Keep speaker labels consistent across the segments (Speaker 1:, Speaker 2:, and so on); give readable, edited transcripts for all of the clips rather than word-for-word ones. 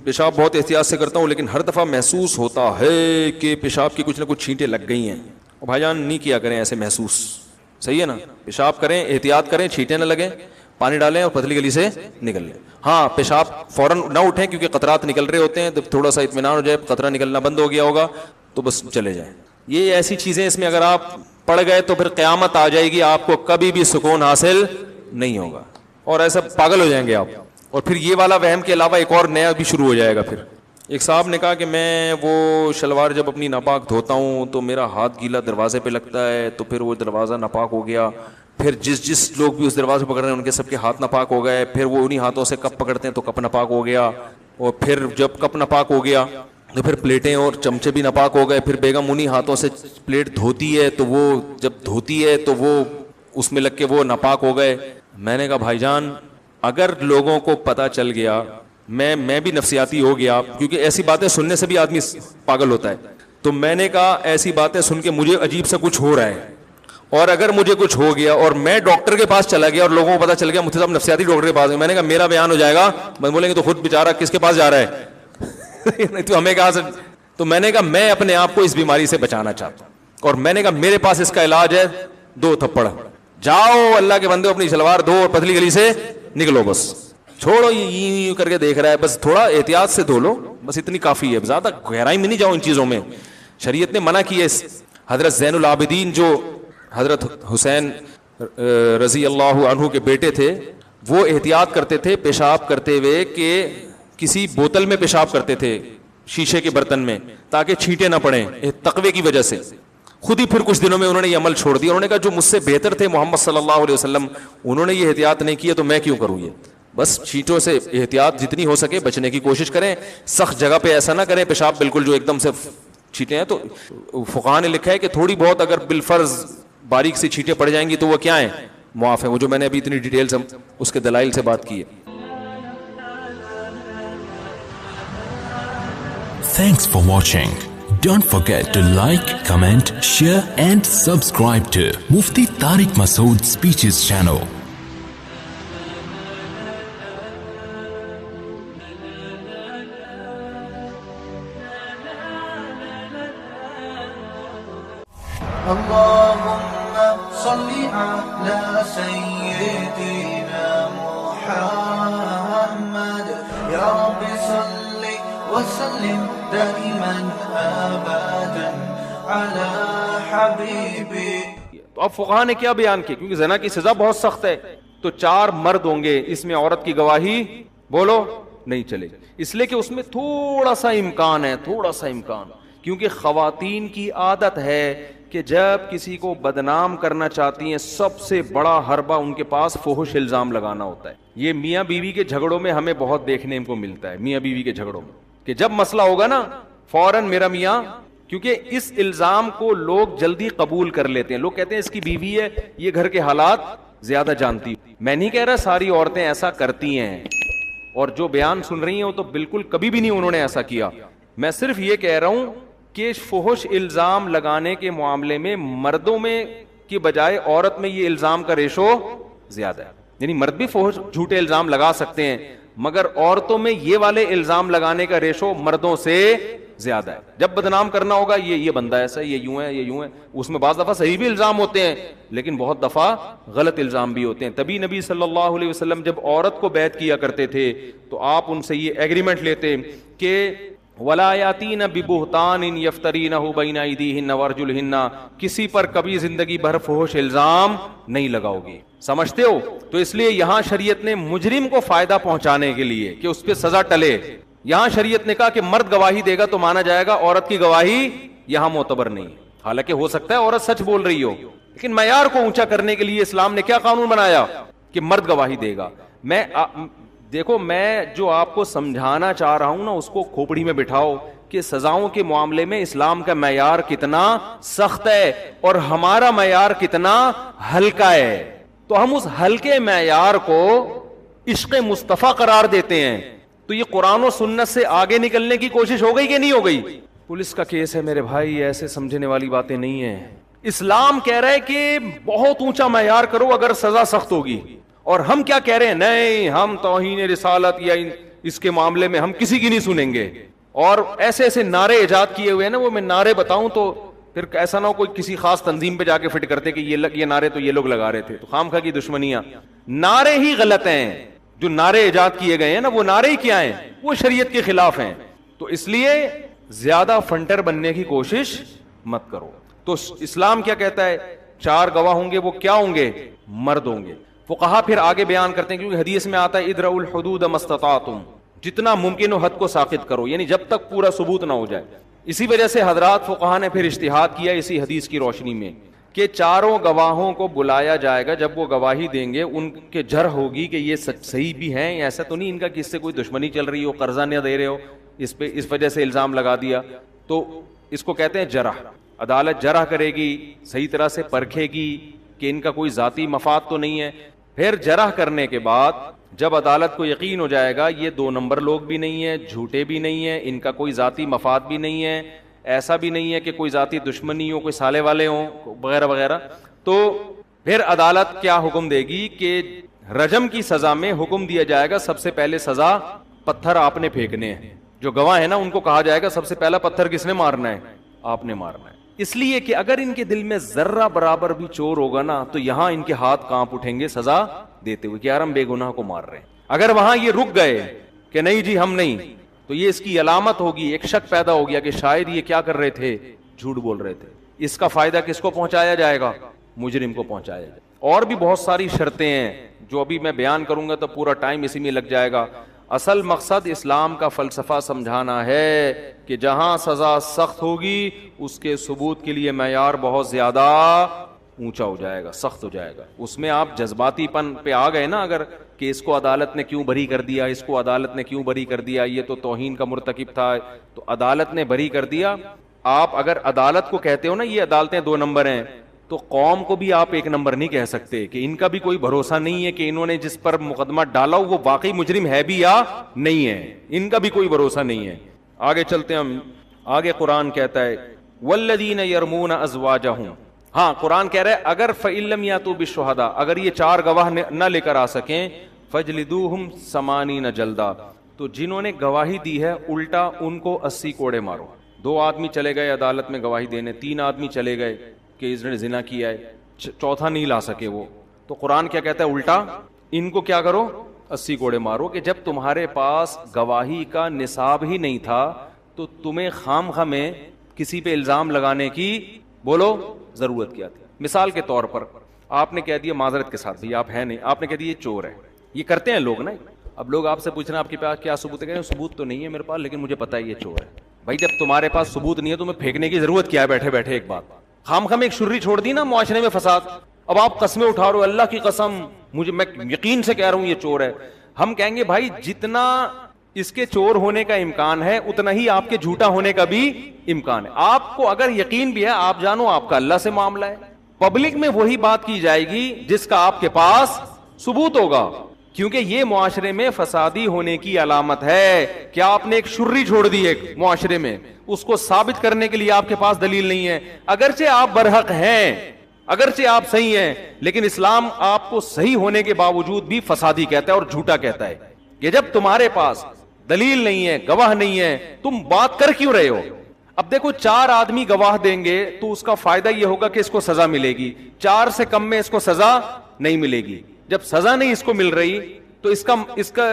Speaker 1: پیشاب بہت احتیاط سے کرتا ہوں لیکن ہر دفعہ محسوس ہوتا ہے کہ پیشاب کی کچھ نہ کچھ چھینٹیں لگ گئی ہیں. اور بھائی جان نہیں کیا کریں ایسے محسوس, صحیح ہے نا. پیشاب کریں, احتیاط کریں, چھینٹیں نہ لگیں, پانی ڈالیں اور پتلی گلی سے نکل لیں. ہاں پیشاب فوراً نہ اٹھیں کیونکہ قطرات نکل رہے ہوتے ہیں, تو تھوڑا سا اطمینان ہو جائے قطرہ نکلنا بند ہو گیا ہوگا تو بس چلے جائیں. یہ ایسی چیزیں اس میں اگر آپ پڑ گئے تو پھر قیامت آ جائے گی, آپ کو کبھی بھی سکون حاصل نہیں ہوگا اور ایسا پاگل ہو جائیں گے آپ. اور پھر یہ والا وہم کے علاوہ ایک اور نیا بھی شروع ہو جائے گا. پھر ایک صاحب نے کہا کہ میں وہ شلوار جب اپنی ناپاک دھوتا ہوں تو میرا ہاتھ گیلا دروازے پہ لگتا ہے, تو پھر وہ دروازہ ناپاک ہو گیا. پھر جس لوگ بھی اس دروازے پکڑ رہے ہیں ان کے سب کے ہاتھ ناپاک ہو گئے. پھر وہ انہی ہاتھوں سے کپ پکڑتے ہیں تو کپ ناپاک ہو گیا. اور پھر جب کپ ناپاک ہو گیا تو پھر پلیٹیں اور چمچے بھی ناپاک ہو گئے. پھر بیگم انہی ہاتھوں سے پلیٹ دھوتی ہے تو وہ جب دھوتی ہے تو وہ اس میں لگ کے وہ ناپاک ہو گئے. میں نے کہا بھائی جان اگر لوگوں کو پتہ چل گیا, میں بھی نفسیاتی ہو گیا کیونکہ ایسی باتیں سننے سے بھی آدمی پاگل ہوتا ہے, تو میں نے کہا ایسی باتیں سن کے مجھے عجیب سا کچھ ہو رہا ہے, اور اگر مجھے کچھ ہو گیا اور میں ڈاکٹر کے پاس چلا گیا اور لوگوں کو پتہ چل گیا مفتی صاحب نفسیاتی ڈاکٹر کے پاس, میں نے کہا میرا بیان ہو جائے گا. میں بولیں گے تو خود بیچارہ کس کے پاس جا رہا ہے نہیں تو ہمیں کہاں سے. تو میں نے کہا میں اپنے آپ کو اس بیماری سے بچانا چاہتا ہوں, اور میں نے کہا میرے پاس اس کا علاج ہے 2 تھپڑ. جاؤ اللہ کے بندے اپنی شلوار دھو اور پتلی گلی سے نکلو, بس چھوڑو یہ کر کے دیکھ رہا ہے, بس تھوڑا احتیاط سے دھو لو, بس اتنی کافی ہے, زیادہ گہرائی میں نہیں جاؤ ان چیزوں میں. شریعت نے منع کی ہے. حضرت زین العابدین جو حضرت حسین رضی اللہ عنہ کے بیٹے تھے, وہ احتیاط کرتے تھے پیشاب کرتے ہوئے کہ کسی بوتل میں پیشاب کرتے تھے شیشے کے برتن میں تاکہ چھینٹیں نہ پڑیں تقوی کی وجہ سے. خود ہی پھر کچھ دنوں میں انہوں نے یہ عمل چھوڑ دیا. انہوں نے کہا جو مجھ سے بہتر تھے محمد صلی اللہ علیہ وسلم, انہوں نے یہ احتیاط نہیں کیا تو میں کیوں کروں. یہ بس چھینٹوں سے احتیاط جتنی ہو سکے بچنے کی کوشش کریں. سخت جگہ پہ ایسا نہ کریں پیشاب بالکل جو ایک دم سے چھینٹیں ہیں. تو فقہاء نے لکھا ہے کہ تھوڑی بہت اگر بالفرض باریک سی چھینٹیں پڑ جائیں گی تو وہ کیا ہیں, معاف ہیں. وہ جو میں نے ابھی اتنی ڈیٹیل سے اس کے دلائل سے بات کی ہے.
Speaker 2: Thanks for watching. Don't forget to like, comment, share and subscribe to Mufti Tariq Masood Speeches channel.
Speaker 3: اللهم صل على سيدنا محمد يا رب صل وسلم دائما ابدا على حبيبي.
Speaker 1: تو اب فقہاء نے کیا بیان کیا, کیونکہ زنا کی سزا بہت سخت ہے, تو 4 مرد ہوں گے, اس میں عورت کی گواہی بولو نہیں چلے گی, اس لیے کہ اس میں تھوڑا سا امکان ہے, تھوڑا سا امکان, کیونکہ خواتین کی عادت ہے کہ جب کسی کو بدنام کرنا چاہتی ہیں سب سے بڑا حربہ ان کے پاس فحش الزام لگانا ہوتا ہے. یہ میاں بیوی کے جھگڑوں میں ہمیں بہت دیکھنے کو ملتا ہے, میاں بیوی کے جھگڑوں میں, کہ جب مسئلہ ہوگا نا فوراً میرا میاں, کیونکہ اس الزام کو لوگ جلدی قبول کر لیتے ہیں. لوگ کہتے ہیں اس کی بیوی ہے, یہ گھر کے حالات زیادہ جانتی. میں نہیں کہہ رہا ساری عورتیں ایسا کرتی ہیں, اور جو بیان سن رہی ہیں وہ تو بالکل کبھی بھی نہیں انہوں نے ایسا کیا. میں صرف یہ کہہ رہا ہوں کہ فحش الزام لگانے کے معاملے میں مردوں میں کی بجائے عورت میں یہ الزام کا ریشو زیادہ ہے. یعنی مرد بھی فحش جھوٹے الزام لگا سکتے ہیں, مگر عورتوں میں یہ والے الزام لگانے کا ریشو مردوں سے زیادہ ہے. جب بدنام کرنا ہوگا یہ بندہ ایسا ہے, یہ یوں ہے, یہ یوں ہے, اس میں بعض دفعہ صحیح بھی الزام ہوتے ہیں لیکن بہت دفعہ غلط الزام بھی ہوتے ہیں. تبھی نبی صلی اللہ علیہ وسلم جب عورت کو بیعت کیا کرتے تھے تو آپ ان سے یہ ایگریمنٹ لیتے کہ وَلَا يَأْتِينَ بِبُهْتَانٍ يَفْتَرِينَهُ بَيْنَ أَيْدِيهِنَّ وَأَرْجُلِهِنَّ, کسی پر کبھی زندگی بھر فحش الزام نہیں لگاؤ گی. سمجھتے ہو؟ تو اس لیے یہاں شریعت نے مجرم کو فائدہ پہنچانے کے لیے کہ اس پہ سزا ٹلے, یہاں شریعت نے کہا کہ مرد گواہی دے گا تو مانا جائے گا, عورت کی گواہی یہاں معتبر نہیں. حالانکہ ہو سکتا ہے عورت سچ بول رہی ہو, لیکن معیار کو اونچا کرنے کے لیے اسلام نے کیا قانون بنایا کہ مرد گواہی دے گا. دیکھو میں جو آپ کو سمجھانا چاہ رہا ہوں نا اس کو کھوپڑی میں بٹھاؤ کہ سزاؤں کے معاملے میں اسلام کا معیار کتنا سخت ہے اور ہمارا معیار کتنا ہلکا ہے. تو ہم اس ہلکے معیار کو عشق مصطفیٰ قرار دیتے ہیں. تو یہ قرآن و سنت سے آگے نکلنے کی کوشش ہو گئی کہ نہیں ہو گئی؟ پولیس کا کیس ہے میرے بھائی, ایسے سمجھنے والی باتیں نہیں ہیں. اسلام کہہ رہا ہے کہ بہت اونچا معیار کرو اگر سزا سخت ہوگی, اور ہم کیا کہہ رہے ہیں, نہیں ہم توہین رسالت یا اس کے معاملے میں ہم کسی کی نہیں سنیں گے. اور ایسے ایسے نعرے ایجاد کیے ہوئے ہیں نا, وہ میں نعرے بتاؤں تو پھر ایسا نہ ہو کوئی کسی خاص تنظیم پہ جا کے فٹ کرتے کہ یہ نعرے تو یہ لوگ لگا رہے تھے, تو خامخواہ کی دشمنیاں. نعرے ہی غلط ہیں, جو نعرے ایجاد کیے گئے ہیں نا وہ نعرے ہی کیا ہیں, وہ شریعت کے خلاف ہیں. تو اس لیے زیادہ فنٹر بننے کی کوشش مت کرو. تو اسلام کیا کہتا ہے, 4 گواہ ہوں گے, وہ کیا ہوں گے, مرد ہوں گے. فقہا پھر آگے بیان کرتے ہیں, کیونکہ حدیث میں آتا ہے ادرؤوا الحدود ما استطعتم, جتنا ممکن ہو حد کو ساقط کرو, یعنی جب تک پورا ثبوت نہ ہو جائے. اسی وجہ سے حضرات فقہا نے پھر اجتہاد کیا اسی حدیث کی روشنی میں کہ 4 گواہوں کو بلایا جائے گا. جب وہ گواہی دیں گے ان کے جرح ہوگی کہ یہ صحیح بھی ہیں, ایسا تو نہیں ان کا کہ اس سے کوئی دشمنی چل رہی ہو, قرضہ نہ دے رہے ہو, اس پہ اس وجہ سے الزام لگا دیا. تو اس کو کہتے ہیں جرح. عدالت جرح کرے گی, صحیح طرح سے پرکھے گی کہ ان کا کوئی ذاتی مفاد تو نہیں ہے. پھر جرح کرنے کے بعد جب عدالت کو یقین ہو جائے گا یہ 2 نمبر لوگ بھی نہیں ہیں, جھوٹے بھی نہیں ہیں, ان کا کوئی ذاتی مفاد بھی نہیں ہے, ایسا بھی نہیں ہے کہ کوئی ذاتی دشمنی ہو, کوئی سالے والے ہوں وغیرہ وغیرہ, تو پھر عدالت کیا حکم دے گی کہ رجم کی سزا میں حکم دیا جائے گا سب سے پہلے سزا پتھر آپ نے پھینکنے ہیں. جو گواہ ہے نا ان کو کہا جائے گا سب سے پہلا پتھر کس نے مارنا ہے, آپ نے مارنا ہے. اس لیے کہ اگر ان کے دل میں ذرہ برابر بھی چور ہوگا نا تو یہاں ان کے ہاتھ کانپ اٹھیں گے سزا دیتے ہوئے کہ یار ہم بے گناہ کو مار رہے ہیں. اگر وہاں یہ رک گئے کہ نہیں جی ہم نہیں, تو یہ اس کی علامت ہوگی, ایک شک پیدا ہو گیا کہ شاید یہ کیا کر رہے تھے, جھوٹ بول رہے تھے. اس کا فائدہ کس کو پہنچایا جائے گا, مجرم کو پہنچایا جائے. اور بھی بہت ساری شرطیں ہیں جو ابھی میں بیان کروں گا تو پورا ٹائم اسی میں لگ جائے گا. اصل مقصد اسلام کا فلسفہ سمجھانا ہے کہ جہاں سزا سخت ہوگی اس کے ثبوت کے لیے معیار بہت زیادہ اونچا ہو جائے گا, سخت ہو جائے گا. اس میں آپ جذباتی پن پہ آ گئے نا, اگر کہ اس کو عدالت نے کیوں بری کر دیا, اس کو عدالت نے کیوں بری کر دیا, یہ تو توہین کا مرتکب تھا تو عدالت نے بری کر دیا. آپ اگر عدالت کو کہتے ہو نا یہ عدالتیں 2 نمبر ہیں, تو قوم کو بھی آپ 1 نمبر نہیں کہہ سکتے کہ ان کا بھی کوئی بھروسہ نہیں ہے کہ انہوں نے جس پر مقدمہ ڈالا وہ واقعی مجرم ہے بھی یا نہیں ہے, ان کا بھی کوئی بھروسہ نہیں ہے. آگے چلتے ہیں ہم. آگے قرآن کہتا ہے والذین یرمون ازواجہم, ہاں قرآن کہہ رہا ہے اگر فإن لم یاتوا بالشہداء, اگر یہ 4 گواہ نہ لے کر آ سکیں, فجلدوہم 80 جلدہ, تو جنہوں نے گواہی دی ہے الٹا ان کو 80 کوڑے مارو. 2 آدمی چلے گئے عدالت میں گواہی دینے, 3 آدمی چلے گئے کہ اس نے زنا کیا ہے, 4تھا نہیں لا سکے وہ, تو قرآن کیا کہتا ہے الٹا ان کو کیا کرو, 80 کوڑے مارو. کہ جب تمہارے پاس گواہی کا نصاب ہی نہیں تھا تو تمہیں خواہ میں کسی پہ الزام لگانے کی بولو ضرورت کیا تھی. مثال کے طور پر آپ نے کہہ دیا, معذرت کے ساتھ بھی آپ ہے نہیں, آپ نے کہہ دیا یہ چور ہے. یہ کرتے ہیں لوگ نا, اب لوگ آپ سے پوچھ رہے ہیں آپ کے پاس کیا ثبوت ہے, ثبوت تو نہیں ہے میرے پاس لیکن مجھے پتا ہے یہ چور ہے. بھائی جب تمہارے پاس ثبوت نہیں ہے تو تمہیں پھینکنے کی ضرورت کیا ہے بیٹھے بیٹھے. ایک بات خام ایک شرری چھوڑ دی نا معاشرے میں فساد, اب آپ قسمیں اٹھا رہے ہو, اللہ کی قسم مجھے میں یقین سے کہہ رہا ہوں یہ چور ہے. ہم کہیں گے بھائی جتنا اس کے چور ہونے کا امکان ہے اتنا ہی آپ کے جھوٹا ہونے کا بھی امکان ہے. آپ کو اگر یقین بھی ہے آپ جانو آپ کا اللہ سے معاملہ ہے. پبلک میں وہی بات کی جائے گی جس کا آپ کے پاس ثبوت ہوگا, کیونکہ یہ معاشرے میں فسادی ہونے کی علامت ہے. کیا آپ نے ایک شرری چھوڑ دی ایک معاشرے میں, اس کو ثابت کرنے کے لیے آپ کے پاس دلیل نہیں ہے. اگرچہ آپ برحق ہیں, اگرچہ آپ صحیح ہیں, لیکن اسلام آپ کو صحیح ہونے کے باوجود بھی فسادی کہتا ہے اور جھوٹا کہتا ہے کہ جب تمہارے پاس دلیل نہیں ہے, گواہ نہیں ہے, تم بات کر کیوں رہے ہو. اب دیکھو 4 آدمی گواہ دیں گے تو اس کا فائدہ یہ ہوگا کہ اس کو سزا ملے گی, 4 سے کم میں اس کو سزا نہیں ملے گی. جب سزا نہیں اس کو مل رہی تو اس کا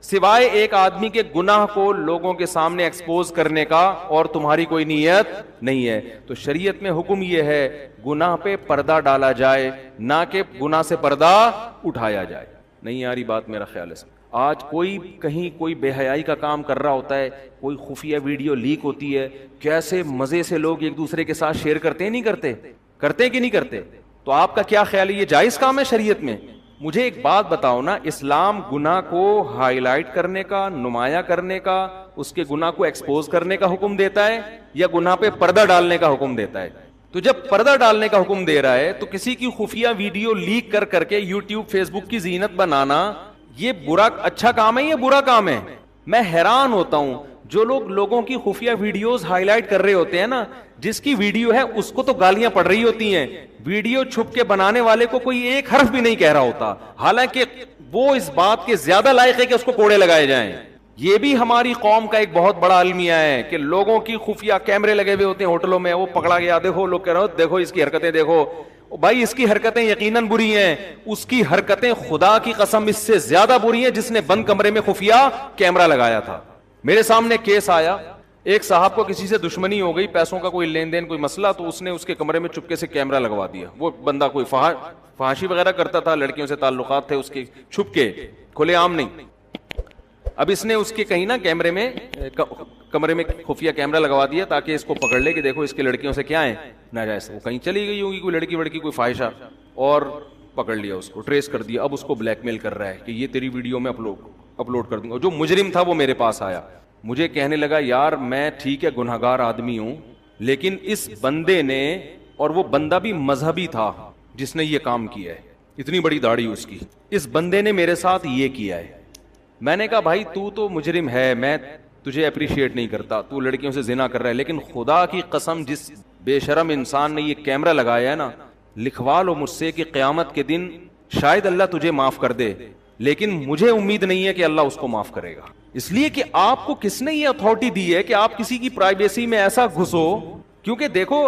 Speaker 1: سوائے ایک آدمی کے گناہ کو لوگوں کے سامنے ایکسپوز کرنے کا اور تمہاری کوئی نیت نہیں ہے. تو شریعت میں حکم یہ ہے گناہ پہ پردہ ڈالا جائے, نہ کہ گناہ سے پردہ اٹھایا جائے. نہیں آ رہی بات میرا خیال ہے. آج کوئی کہیں کوئی بے حیائی کا کام کر رہا ہوتا ہے, کوئی خفیہ ویڈیو لیک ہوتی ہے, کیسے مزے سے لوگ ایک دوسرے کے ساتھ شیئر کرتے ہیں, نہیں کرتے, کرتے کہ نہیں کرتے. تو آپ کا کیا خیال ہے, یہ جائز کام ہے شریعت میں؟ مجھے ایک بات بتاؤ نا, اسلام گناہ کو ہائی لائٹ کرنے کا, نمایاں کرنے کا, اس کے گناہ کو ایکسپوز کرنے کا حکم دیتا ہے یا گناہ پہ پردہ ڈالنے کا حکم دیتا ہے؟ تو جب پردہ ڈالنے کا حکم دے رہا ہے تو کسی کی خفیہ ویڈیو لیک کر کے یوٹیوب فیس بک کی زینت بنانا یہ برا اچھا کام ہے یا برا کام ہے؟ میں حیران ہوتا ہوں جو لوگ لوگوں کی خفیہ ویڈیوز ہائی لائٹ کر رہے ہوتے ہیں نا, جس کی ویڈیو ہے اس کو تو گالیاں پڑ رہی ہوتی ہیں, ویڈیو چھپ کے بنانے والے کو کوئی ایک حرف بھی نہیں کہہ رہا ہوتا, حالانکہ وہ اس بات کے زیادہ لائق ہے کہ اس کو کوڑے لگائے جائیں. یہ بھی ہماری قوم کا ایک بہت بڑا المیہ ہے کہ لوگوں کی خفیہ کیمرے لگے ہوئے ہوتے ہیں ہوٹلوں میں, وہ پکڑا گیا, دیکھو لوگ کہہ رہے ہو دیکھو اس کی حرکتیں دیکھو. بھائی اس کی حرکتیں یقیناً بری ہیں, اس کی حرکتیں خدا کی قسم اس سے زیادہ بری ہیں جس نے بند کمرے میں خفیہ کیمرہ لگایا تھا. میرے سامنے کیس آیا, ایک صاحب کو کسی سے دشمنی ہو گئی, پیسوں کا کوئی لین دین کوئی مسئلہ, تو اس نے اس کے کمرے میں چپکے سے کیمرہ لگوا دیا. وہ بندہ کوئی فحاشی وغیرہ کرتا تھا, لڑکیوں سے تعلقات تھے اس کے, چھپ کے, کھلے عام نہیں. اب اس نے اس کے کہیں نا کمرے میں خفیہ کیمرہ لگوا دیا تاکہ اس کو پکڑ لے کہ دیکھو اس کے لڑکیوں سے کیا ہے ناجائز. وہ کہیں چلی گئی ہوگی کوئی لڑکی وڑکی کوئی فاحشہ, اور پکڑ لیا اس کو, ٹریس کر دیا. اب اس کو بلیک میل کر رہا ہے کہ یہ تیری ویڈیو میں اپلوڈ کر دوں گا. جو مجرم تھا وہ میرے پاس آیا, مجھے کہنے لگا یار میں ٹھیک ہے گنہگار آدمی ہوں, لیکن اس بندے نے, اور وہ بندہ بھی مذہبی تھا جس نے یہ کام کیا ہے, اتنی بڑی داڑھی اس کی, اس بندے نے میرے ساتھ یہ کیا ہے. میں نے کہا بھائی تو مجرم ہے, میں تجھے اپریشیٹ نہیں کرتا, تو لڑکیوں سے زنا کر رہا ہے, لیکن خدا کی قسم جس بے شرم انسان نے یہ کیمرہ لگایا ہے نا, لکھوا لو مجھ سے کہ قیامت کے دن شاید اللہ تجھے معاف کر دے, لیکن مجھے امید نہیں ہے کہ اللہ اس کو معاف کرے گا. اس لیے کہ آپ کو کس نے یہ اتھارٹی دی ہے کہ آپ کسی کی پرائیویسی میں ایسا گھسو. کیونکہ دیکھو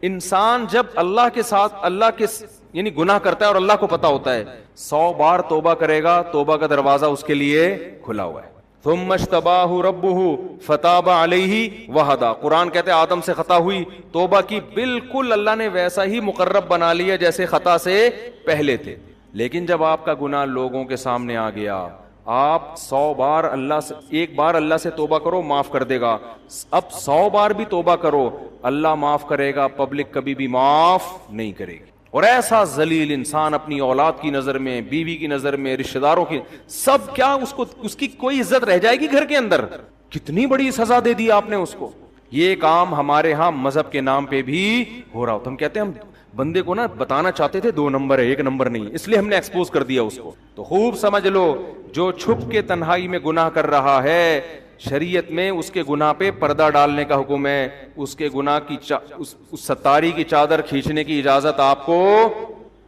Speaker 1: انسان جب اللہ کے ساتھ اللہ کے یعنی گناہ کرتا ہے اور اللہ کو پتا ہوتا ہے, 100 بار توبہ کرے گا, توبہ کا دروازہ اس کے لیے کھلا ہوا ہے. ثم اجتباہ ربہ فتاب علیہ وہدا. قرآن کہتے ہیں آدم سے خطا ہوئی, توبہ کی, بالکل اللہ نے ویسا ہی مقرب بنا لیا جیسے خطا سے پہلے تھے. لیکن جب آپ کا گناہ لوگوں کے سامنے آ گیا, آپ 100 بار اللہ سے, ایک بار اللہ سے توبہ کرو معاف کر دے گا, اب 100 بار بھی توبہ کرو اللہ معاف کرے گا, پبلک کبھی بھی معاف نہیں کرے گی. اور ایسا ذلیل انسان اپنی اولاد کی نظر میں, بیوی کی نظر میں, رشتہ داروں کی, سب کیا اس کی کوئی عزت رہ جائے گی گھر کے اندر؟ کتنی بڑی سزا دے دی آپ نے اس کو. یہ کام ہمارے ہاں مذہب کے نام پہ بھی ہو رہا ہوتا. ہم کہتے ہیں ہم بندے کو نا بتانا چاہتے تھے 2 نمبر ہے 1 نمبر نہیں, اس لیے ہم نے ایکسپوز کر دیا اس کو. تو خوب سمجھ لو, جو چھپ کے تنہائی میں گناہ کر رہا ہے, شریعت میں اس کے گناہ پہ پردہ ڈالنے کا حکم ہے, اس کے گناہ کی اس ستاری کی چادر کھینچنے کی اجازت آپ کو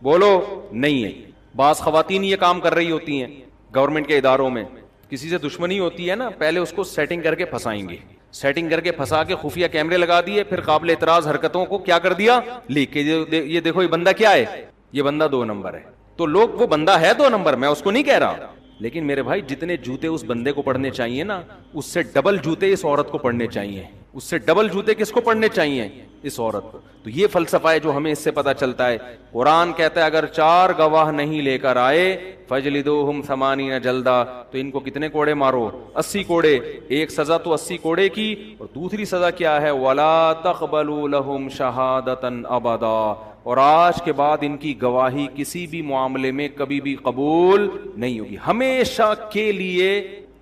Speaker 1: بولو نہیں ہے. بعض خواتین یہ کام کر رہی ہوتی ہیں گورنمنٹ کے اداروں میں, کسی سے دشمنی ہوتی ہے نا, پہلے اس کو سیٹنگ کر کے پھنسائیں گے, سیٹنگ کر کے پھنسا کے خفیہ کیمرے لگا دیے, پھر قابل اعتراض حرکتوں کو کیا کر دیا لیک کے, یہ دیکھو یہ بندہ کیا ہے, یہ بندہ 2 نمبر ہے. تو لوگ, وہ بندہ ہے 2 نمبر, میں اس کو نہیں کہہ رہا, لیکن میرے بھائی جتنے جوتے اس بندے کو پڑھنے چاہیے نا, اس سے ڈبل جوتے اس عورت کو پڑھنے چاہیے, اس سے ڈبل جوتے کس کو پڑھنے چاہیے, اس عورت کو. تو یہ فلسفہ ہے جو ہمیں اس سے پتا چلتا ہے. قرآن کہتا ہے اگر 4 گواہ نہیں لے کر آئے فجلدوہم 80 جلدہ, تو ان کو کتنے کوڑے مارو, 80 کوڑے. ایک سزا تو 80 کوڑے کی, اور دوسری سزا کیا ہے, ولا تقبلوا لهم شہادتا ابدا, اور آج کے بعد ان کی گواہی کسی بھی معاملے میں کبھی بھی قبول نہیں ہوگی, ہمیشہ کے لیے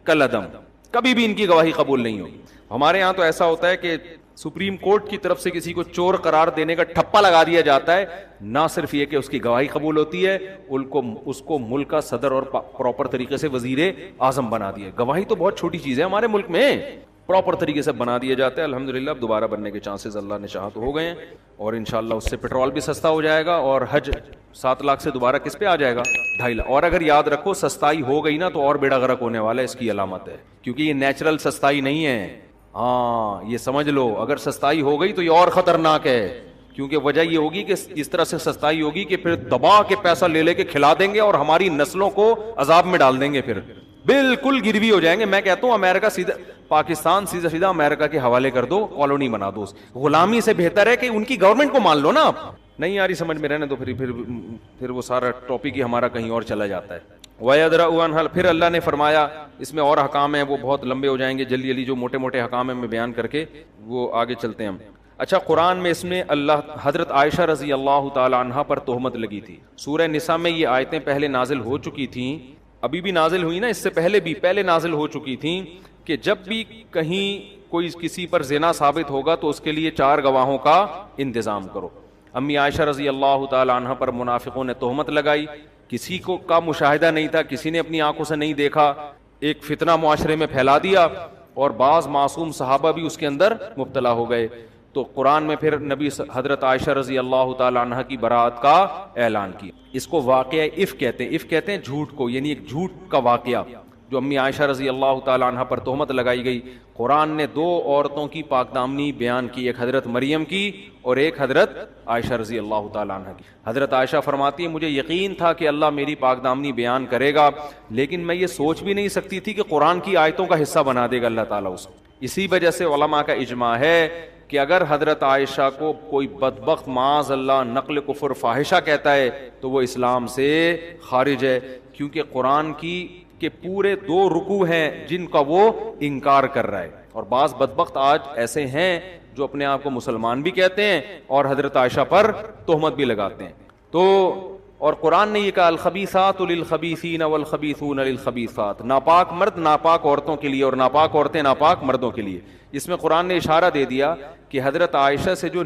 Speaker 1: کالعدم, کبھی بھی ان کی گواہی قبول نہیں ہوگی. ہمارے ہاں تو ایسا ہوتا ہے کہ سپریم کورٹ کی طرف سے کسی کو چور قرار دینے کا ٹھپا لگا دیا جاتا ہے, نہ صرف یہ کہ اس کی گواہی قبول ہوتی ہے, اس کو ملک کا صدر اور پراپر طریقے سے وزیر اعظم بنا دیا. گواہی تو بہت چھوٹی چیز ہے ہمارے ملک میں, پراپر طریقے سے بنا دیا جاتا ہے. الحمدللہ اب دوبارہ بننے کے چانسز اللہ نے چاہا تو ہو گئے ہیں, اور انشاءاللہ اس سے پیٹرول بھی سستا ہو جائے گا, اور حج 7 لاکھ سے دوبارہ کس پہ آ جائے گا, 2.5 لاکھ. اور اگر یاد رکھو سستائی ہو گئی نا تو اور بیڑا غرق ہونے والا ہے, اس کی علامت ہے, کیونکہ یہ نیچرل سستائی نہیں ہے. ہاں یہ سمجھ لو, اگر سستائی ہو گئی تو یہ اور خطرناک ہے, کیونکہ وجہ یہ ہوگی کہ اس طرح سے سستائی ہوگی کہ پھر دبا کے پیسہ لے کے کھلا دیں گے اور ہماری نسلوں کو عذاب میں ڈال دیں گے, پھر بالکل گروی ہو جائیں گے. میں کہتا ہوں امریکہ سیدھا, پاکستان سیدھا امریکہ کے حوالے کر دو, کالونی بنا دو. غلامی سے بہتر ہے کہ ان کی گورنمنٹ کو مان لو نا آپ. نہیں آ رہی سمجھ میں رہنے تو پھر وہ سارا ٹاپک ہی ہمارا کہیں اور چلا جاتا ہے. وَيَدْرَأُ عَنْهَا, پھر اللہ نے فرمایا, اس میں اور حکام ہیں وہ بہت لمبے ہو جائیں گے, جلدی جلدی جو موٹے موٹے حکام ہیں میں بیان کر کے وہ آگے چلتے ہیں ہم. اچھا, قرآن میں اس میں حضرت عائشہ رضی اللہ تعالی عنہا پر تہمت لگی تھی. سورہ نساء میں یہ آیتیں پہلے نازل ہو چکی تھیں, ابھی بھی نازل ہوئی نا, اس سے پہلے نازل ہو چکی تھیں کہ جب بھی کہیں کوئی کسی پر زنا ثابت ہوگا تو اس کے لیے 4 گواہوں کا انتظام کرو. امی عائشہ رضی اللہ تعالی عنہا پر منافقوں نے تہمت لگائی, کسی کو کا مشاہدہ نہیں تھا, کسی نے اپنی آنکھوں سے نہیں دیکھا, ایک فتنہ معاشرے میں پھیلا دیا, اور بعض معصوم صحابہ بھی اس کے اندر مبتلا ہو گئے. تو قرآن میں پھر نبی حضرت عائشہ رضی اللہ تعالی عنہ کی برات کا اعلان کیا. اس کو واقعہ عفک کہتے ہیں. عفک کہتے ہیں جھوٹ کو, یعنی ایک جھوٹ کا واقعہ. جو امی عائشہ رضی اللہ تعالیٰ عنہ پر تہمت لگائی گئی، قرآن نے 2 عورتوں کی پاک دامنی بیان کی، ایک حضرت مریم کی اور ایک حضرت عائشہ رضی اللہ تعالیٰ عنہ کی۔ حضرت عائشہ فرماتی ہے مجھے یقین تھا کہ اللہ میری پاک دامنی بیان کرے گا، لیکن میں یہ سوچ بھی نہیں سکتی تھی کہ قرآن کی آیتوں کا حصہ بنا دے گا اللہ تعالیٰ اسے۔ اسی وجہ سے علماء کا اجماع ہے کہ اگر حضرت عائشہ کو کوئی بدبخت معاذ اللہ نقل کفر فاحشہ کہتا ہے تو وہ اسلام سے خارج ہے، کیونکہ قرآن کی کہ پورے 2 رکوع ہیں جن کا وہ انکار کر رہا ہے۔ اور بعض بدبخت آج ایسے ہیں جو اپنے آپ کو مسلمان بھی کہتے ہیں اور حضرت عائشہ پر تہمت بھی لگاتے ہیں۔ تو اور قرآن نے یہ کہا الخبیثات للخبیثین والخبیثون للخبیثات، ناپاک مرد ناپاک عورتوں کے لیے اور ناپاک عورتیں ناپاک مردوں کے لیے۔ اس میں قرآن نے اشارہ دے دیا کہ حضرت عائشہ سے جو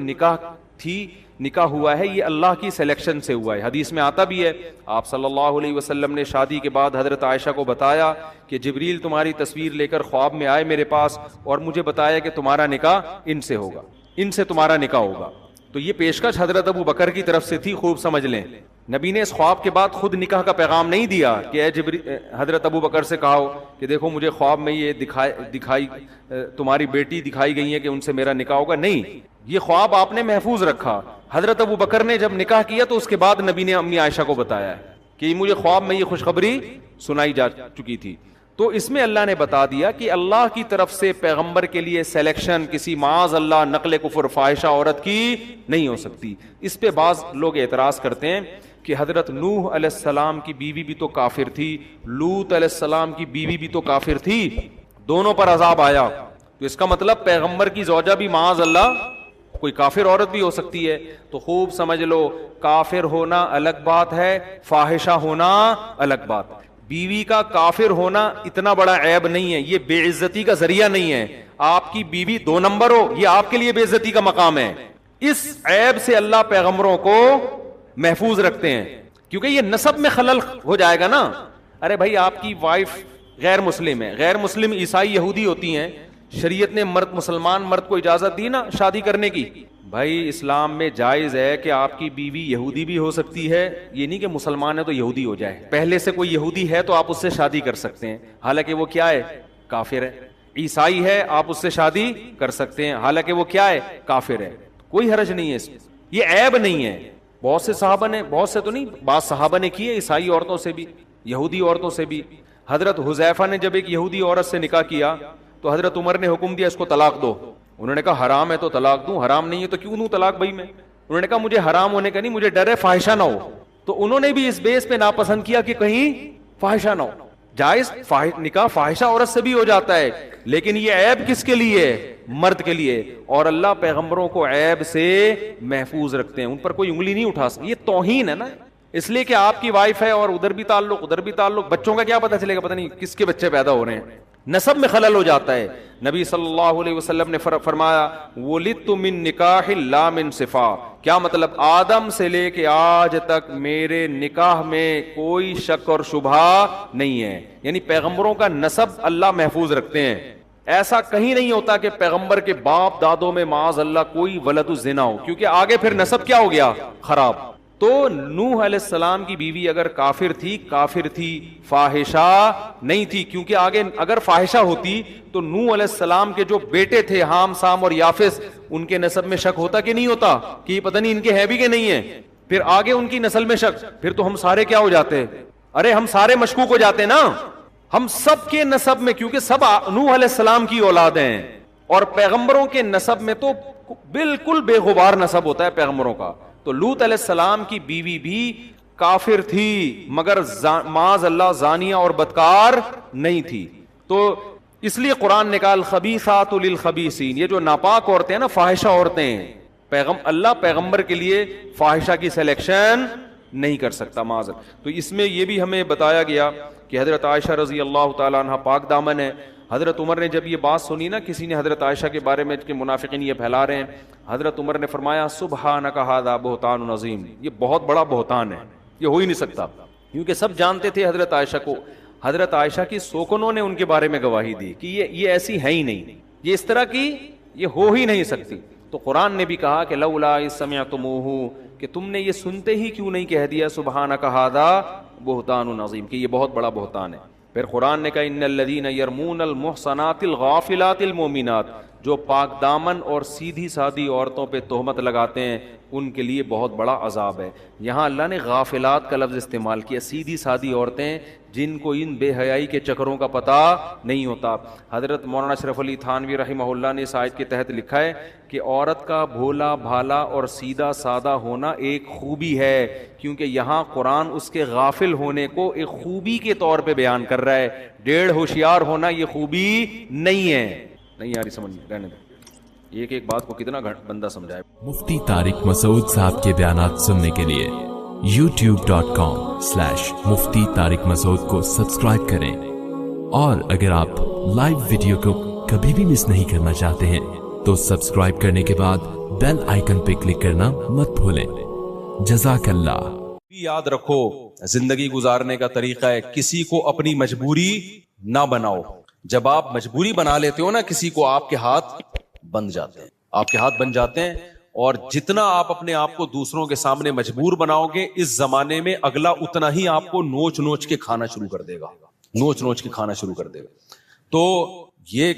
Speaker 1: نکاح ہوا ہے یہ اللہ کی سلیکشن سے ہوا ہے۔ حدیث میں آتا بھی ہے، آپ صلی اللہ علیہ وسلم نے شادی کے بعد حضرت عائشہ کو بتایا کہ جبریل تمہاری تصویر لے کر خواب میں آئے میرے پاس اور مجھے بتایا کہ تمہارا نکاح ان سے ہوگا، ان سے تمہارا نکاح ہوگا۔ تو یہ پیشکش حضرت ابو بکر کی طرف سے تھی، خوب سمجھ لیں۔ نبی نے اس خواب کے بعد خود نکاح کا پیغام نہیں دیا کہ اے حضرت ابو بکر سے کہو کہ دیکھو مجھے خواب میں یہ دکھائی تمہاری بیٹی دکھائی گئی ہے کہ ان سے میرا نکاح ہوگا، نہیں، یہ خواب آپ نے محفوظ رکھا۔ حضرت ابو بکر نے جب نکاح کیا تو اس کے بعد نبی نے امی عائشہ کو بتایا کہ مجھے خواب میں یہ خوشخبری سنائی جا چکی تھی۔ تو اس میں اللہ نے بتا دیا کہ اللہ کی طرف سے پیغمبر کے لیے سلیکشن کسی معاذ اللہ نقل کفر فاحشہ عورت کی نہیں ہو سکتی۔ اس پہ بعض لوگ اعتراض کرتے ہیں کہ حضرت نوح علیہ السلام کی بیوی بھی تو کافر تھی، لوط علیہ السلام کی بیوی بھی تو کافر تھی، دونوں پر عذاب آیا، تو اس کا مطلب پیغمبر کی زوجہ بھی معاذ اللہ کوئی کافر عورت بھی ہو سکتی ہے۔ تو خوب سمجھ لو، کافر ہونا الگ بات ہے، فاحشہ ہونا الگ بات۔ بیوی کا کافر ہونا اتنا بڑا عیب نہیں ہے، یہ بے عزتی کا ذریعہ نہیں ہے۔ آپ کی بیوی 2 نمبر ہو، یہ آپ کے لیے بے عزتی کا مقام ہے۔ اس عیب سے اللہ پیغمبروں کو محفوظ رکھتے ہیں، کیونکہ یہ نسب میں خلل ہو جائے گا نا۔ ارے بھائی آپ کی وائف غیر مسلم ہے، غیر مسلم عیسائی یہودی ہوتی ہیں، شریعت نے مسلمان مرد کو اجازت دی نا شادی کرنے کی۔ بھائی اسلام میں جائز ہے کہ آپ کی بیوی یہودی بھی ہو سکتی ہے، یہ نہیں کہ مسلمان ہے تو یہودی ہو جائے، پہلے سے کوئی یہودی ہے تو آپ اس سے شادی کر سکتے ہیں، حالانکہ وہ کیا ہے؟ کافر ہے۔ عیسائی ہے، آپ اس سے شادی کر سکتے ہیں، حالانکہ وہ کیا ہے؟ کافر ہے۔ کوئی حرج نہیں ہے اس میں، یہ عیب نہیں ہے۔ بہت سے صحابہ نے، بہت سے تو نہیں، بعض صحابہ نے کیے عیسائی عورتوں سے بھی، یہودی عورتوں سے بھی۔ حضرت حذیفہ نے جب ایک یہودی عورت سے نکاح کیا تو حضرت عمر نے حکم دیا اس کو طلاق دو۔ انہوں نے کہا حرام ہے تو طلاق دوں، حرام نہیں ہے تو کیوں دوں طلاق بھائی میں؟ انہوں نے کہا مجھے حرام ہونے کا نہیں، مجھے ڈر ہے فاحشہ نہ ہو۔ تو انہوں نے بھی اس بیس پہ ناپسند کیا کہ کہیں فاحشہ نہ ہو۔ جائز نکاح فاحشہ عورت سے بھی ہو جاتا ہے، لیکن یہ عیب کس کے لیے؟ مرد کے لیے۔ اور اللہ پیغمبروں کو عیب سے محفوظ رکھتے ہیں، ان پر کوئی انگلی نہیں اٹھا سکتے۔ یہ توہین ہے نا، اس لیے کہ آپ کی وائف ہے اور ادھر بھی تعلق ادھر بھی تعلق، بچوں کا کیا پتہ چلے گا، پتہ نہیں کس کے بچے پیدا ہو رہے ہیں، نسب میں خلل ہو جاتا ہے۔ نبی صلی اللہ علیہ وسلم نے فرمایا وَلِدْتُ مِن نِكَاحٍ لَا مِن صِفَا، کیا مطلب؟ آدم سے لے کے آج تک میرے نکاح میں کوئی شک اور شبہ نہیں ہے، یعنی پیغمبروں کا نسب اللہ محفوظ رکھتے ہیں۔ ایسا کہیں نہیں ہوتا کہ پیغمبر کے باپ دادوں میں معاذ اللہ کوئی ولد الزنا ہو، کیونکہ آگے پھر نسب کیا ہو گیا؟ خراب۔ تو نوح علیہ السلام کی بیوی اگر کافر تھی، فاحشہ نہیں تھی، کیونکہ آگے اگر فاحشہ ہوتی تو نوح علیہ السلام کے جو بیٹے تھے حام، سام اور یافس، ان کے نسب میں شک ہوتا کہ نہیں ہوتا کہ یہ پتہ نہیں ان کے ہے بھی کہ نہیں ہے؟ پھر آگے ان کی نسل میں شک، پھر تو ہم سارے کیا ہو جاتے؟ ارے ہم سارے مشکوک ہو جاتے نا، ہم سب کے نسب میں، کیونکہ سب نوح علیہ السلام کی اولاد ہیں، اور پیغمبروں کے نسب میں تو بالکل بے غبار نسب ہوتا ہے پیغمبروں کا۔ تو لوط علیہ السلام کی بیوی بھی کافر تھی، مگر معاذ اللہ زانیہ اور بدکار نہیں تھی۔ تو اس لیے قرآن نے کہا الخبیثات للخبیثین، یہ جو ناپاک عورتیں ہیں نا، فاحشہ عورتیں ہیں، اللہ پیغمبر کے لیے فاحشہ کی سلیکشن نہیں کر سکتا معاذ۔ تو اس میں یہ بھی ہمیں بتایا گیا کہ حضرت عائشہ رضی اللہ تعالیٰ عنہ پاک دامن ہے۔ حضرت عمر نے جب یہ بات سنی نا، کسی نے حضرت عائشہ کے بارے میں کہ منافقین یہ پھیلا رہے ہیں، حضرت عمر نے فرمایا سبحانک ھذا بہتان عظیم، یہ بہت بڑا بہتان ہے، یہ ہو ہی نہیں سکتا، کیونکہ سب جانتے تھے حضرت عائشہ کو۔ حضرت عائشہ کی سوکنوں نے ان کے بارے میں گواہی دی کہ یہ ایسی ہے ہی نہیں، یہ اس طرح کی یہ ہو ہی نہیں سکتی۔ تو قرآن نے بھی کہا کہ لولا اذ سمعتموہ، کہ تم نے یہ سنتے ہی کیوں نہیں کہہ دیا سبحانک ھذا بہتان عظیم، کہ یہ بہت بڑا بہتان ہے۔ پھر قرآن نے کہا ان الذین یرمون المحصنات الغافلات المؤمنات، جو پاک دامن اور سیدھی سادھی عورتوں پہ تہمت لگاتے ہیں ان کے لیے بہت بڑا عذاب ہے. یہاں اللہ نے غافلات کا لفظ استعمال کیا، سیدھی سادھی عورتیں جن کو ان بے حیائی کے چکروں کا پتہ نہیں ہوتا. حضرت مولانا اشرف علی تھانوی رحمہ اللہ نے اس آیت کے تحت لکھا ہے کہ عورت کا بھولا بھالا اور سیدھا سادہ ہونا ایک خوبی ہے، کیونکہ یہاں قرآن اس کے غافل ہونے کو ایک خوبی کے طور پہ بیان کر رہا ہے. ڈیڑھ ہوشیار ہونا یہ خوبی نہیں ہے. نہیں یاری سمجھ رہنے دیں، ایک ایک بات کو کتنا بندہ سمجھائے.
Speaker 2: مفتی طارق مسعود صاحب کے بیانات سننے کے لیے youtube.com/مفتی طارق مسعود کو سبسکرائب کریں، اور اگر آپ لائیو ویڈیو کو کبھی بھی مس نہیں کرنا چاہتے ہیں تو سبسکرائب کرنے کے بعد بیل آئیکن پہ کلک کرنا مت بھولیں. جزاک اللہ.
Speaker 1: یاد رکھو زندگی گزارنے کا طریقہ ہے کسی کو اپنی مجبوری نہ بناؤ. جب آپ مجبوری بنا لیتے ہو نا کسی کو، آپ کے ہاتھ بن جاتے ہیں، آپ کے ہاتھ بن جاتے ہیں. اور جتنا آپ اپنے آپ کو دوسروں کے سامنے مجبور بناؤ گے اس زمانے میں اگلا اتنا ہی آپ کو نوچ نوچ کے کھانا شروع کر دے گا، نوچ نوچ کے کھانا شروع کر دے گا. تو یہ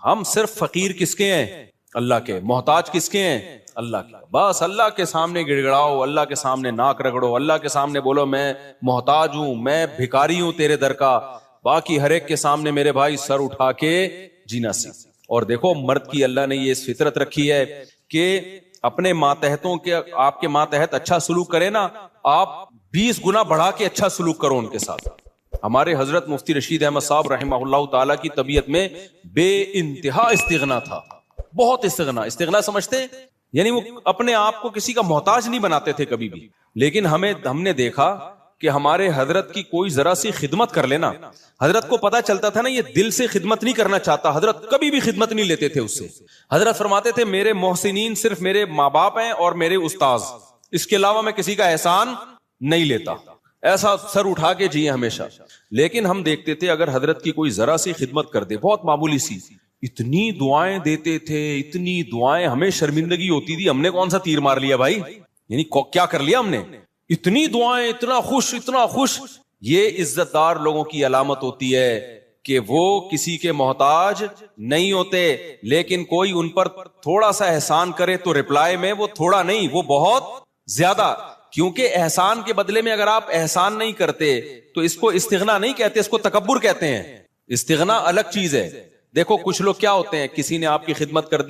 Speaker 1: ہم صرف فقیر کس کے ہیں؟ اللہ کے. محتاج کس کے ہیں؟ اللہ کے. بس اللہ کے سامنے گڑ گڑاؤ، اللہ کے سامنے ناک رگڑو، اللہ کے سامنے بولو میں محتاج ہوں، میں بھکاری ہوں تیرے در کا. باقی ہر ایک کے سامنے میرے بھائی سر اٹھا کے جینا سیکھ. اور دیکھو مرد کی اللہ نے یہ فطرت رکھی ہے کہ اپنے ماتحتوں کے، آپ کے ماتحت اچھا سلوک کرے نا، آپ 20 گنا بڑھا کے اچھا سلوک کرو ان کے ساتھ. ہمارے حضرت مفتی رشید احمد صاحب رحمہ اللہ تعالی کی طبیعت میں بے انتہا استغنا تھا، بہت استغنا. استغنا سمجھتے ہیں یعنی وہ اپنے آپ کو کسی کا محتاج نہیں بناتے تھے کبھی بھی. لیکن ہم نے دیکھا کہ ہمارے حضرت کی کوئی ذرا سی خدمت کر لینا، حضرت کو پتا چلتا تھا نا یہ دل سے خدمت نہیں کرنا چاہتا، حضرت کبھی بھی خدمت نہیں لیتے تھے اس سے. حضرت فرماتے تھے میرے محسنین صرف میرے ماں باپ ہیں اور میرے استاذ، اس کے علاوہ میں کسی کا احسان نہیں لیتا. ایسا سر اٹھا کے جیے ہمیشہ. لیکن ہم دیکھتے تھے اگر حضرت کی کوئی ذرا سی خدمت کر دے، بہت معمولی سی، اتنی دعائیں دیتے تھے، اتنی دعائیں، ہمیں شرمندگی ہوتی تھی ہم نے کون سا تیر مار لیا بھائی، یعنی کیا کر لیا ہم نے، اتنی دعائیں، اتنا خوش اتنا خوش. یہ عزت دار لوگوں کی علامت ہوتی ہے کہ وہ کسی کے محتاج نہیں ہوتے. لیکن کوئی ان پر تھوڑا سا احسان کرے تو رپلائی میں وہ تھوڑا نہیں، وہ بہت زیادہ. کیونکہ احسان کے بدلے میں اگر آپ احسان نہیں کرتے تو اس کو استغنا نہیں کہتے، اس کو تکبر کہتے ہیں. استغنا الگ چیز ہے. دیکھو کچھ لوگ کیا ہوتے ہیں، کسی نے آپ کی خدمت کر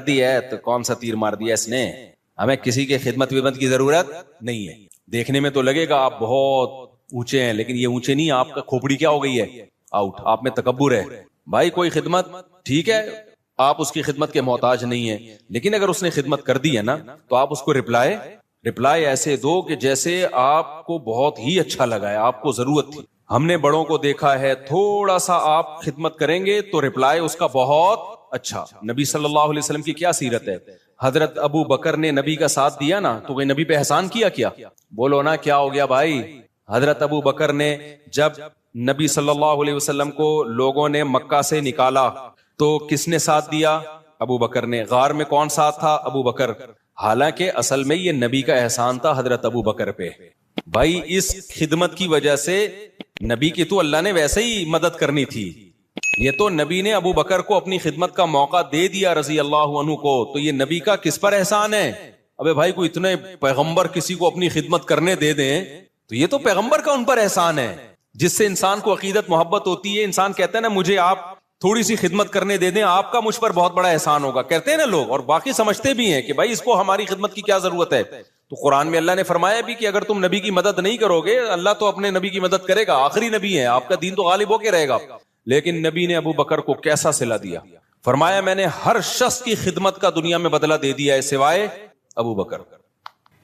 Speaker 1: دی ہے تو کون سا تیر مار دیا اس نے، ہمیں کسی کے خدمت کی ضرورت نہیں ہے. دیکھنے میں تو لگے گا آپ بہت اونچے ہیں، لیکن یہ اونچے نہیں، آپ کا کھوپڑی کیا ہو گئی ہے، آؤٹ. آپ میں تکبر ہے. بھائی کوئی خدمت ٹھیک ہے، آپ اس کی خدمت کے محتاج نہیں ہیں، لیکن اگر اس نے خدمت کر دی ہے نا تو آپ اس کو رپلائی ایسے دو کہ جیسے آپ کو بہت ہی اچھا لگا ہے، آپ کو ضرورت تھی. ہم نے بڑوں کو دیکھا ہے تھوڑا سا آپ خدمت کریں گے تو رپلائی اس کا بہت اچھا. نبی صلی اللہ علیہ وسلم کی کیا سیرت ہے، حضرت ابو بکر نے نبی کا ساتھ دیا نا تو وہ نبی پہ احسان کیا بولو نا کیا ہو گیا بھائی. حضرت ابو بکر نے جب نبی صلی اللہ علیہ وسلم کو لوگوں نے مکہ سے نکالا تو کس نے ساتھ دیا، ابو بکر نے. غار میں کون ساتھ تھا، ابو بکر. حالانکہ اصل میں یہ نبی کا احسان تھا حضرت ابو بکر پہ. بھائی اس خدمت کی وجہ سے نبی کی تو اللہ نے ویسے ہی مدد کرنی تھی، یہ تو نبی نے ابو بکر کو اپنی خدمت کا موقع دے دیا رضی اللہ عنہ کو، تو یہ نبی کا کس پر احسان ہے. ابے بھائی کوئی اتنے پیغمبر کسی کو اپنی خدمت کرنے دے دیں تو یہ تو پیغمبر کا ان پر احسان ہے، جس سے انسان کو عقیدت محبت ہوتی ہے. انسان کہتا ہے نا مجھے آپ تھوڑی سی خدمت کرنے دے دیں، آپ کا مجھ پر بہت بڑا احسان ہوگا، کہتے ہیں نا لوگ، اور باقی سمجھتے بھی ہیں کہ بھائی اس کو ہماری خدمت کی کیا ضرورت ہے. تو قرآن میں اللہ نے فرمایا بھی کہ اگر تم نبی کی مدد نہیں کرو گے اللہ تو اپنے نبی کی مدد کرے گا، آخری نبی ہے، آپ کا دین تو غالب ہو کے رہے گا. لیکن نبی نے ابو بکر کو کیسا صلہ دیا، فرمایا میں نے ہر شخص کی خدمت کا دنیا میں بدلہ دے دیا ہے سوائے ابو بکر.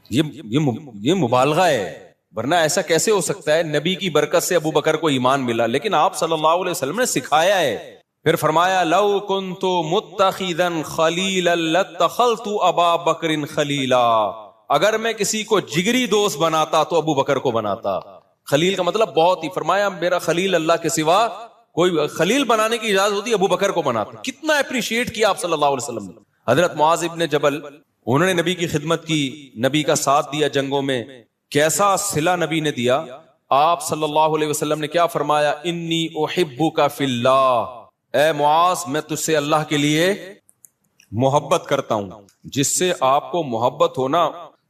Speaker 1: یہ مبالغہ ہے، ورنہ ایسا کیسے ہو سکتا ہے. نبی کی برکت سے ابو بکر کو ایمان ملا، لیکن آپ صلی اللہ علیہ وسلم نے سکھایا ہے. پھر فرمایا لو کنت متخذا خلیلا لاتخذت ابا بکر خلیلا، اگر میں کسی کو جگری دوست بناتا تو ابو بکر کو بناتا. خلیل کا مطلب بہت ہی، فرمایا میرا خلیل اللہ کے سوا کوئی، خلیل بنانے کی اجازت ہوتی ابو بکر کو بناتا. کتنا اپریشیٹ کیا آپ صلی اللہ علیہ وسلم نے. حضرت معاذ ابن جبل، انہوں نے نبی کی خدمت کی، نبی کا ساتھ دیا جنگوں میں. کیسا صلہ نبی نے دیا آپ صلی اللہ علیہ وسلم نے کیا فرمایا؟ انی احبک فی اللہ، اے معاذ میں تجھ سے اللہ کے لیے محبت کرتا ہوں. جس سے آپ کو محبت ہونا،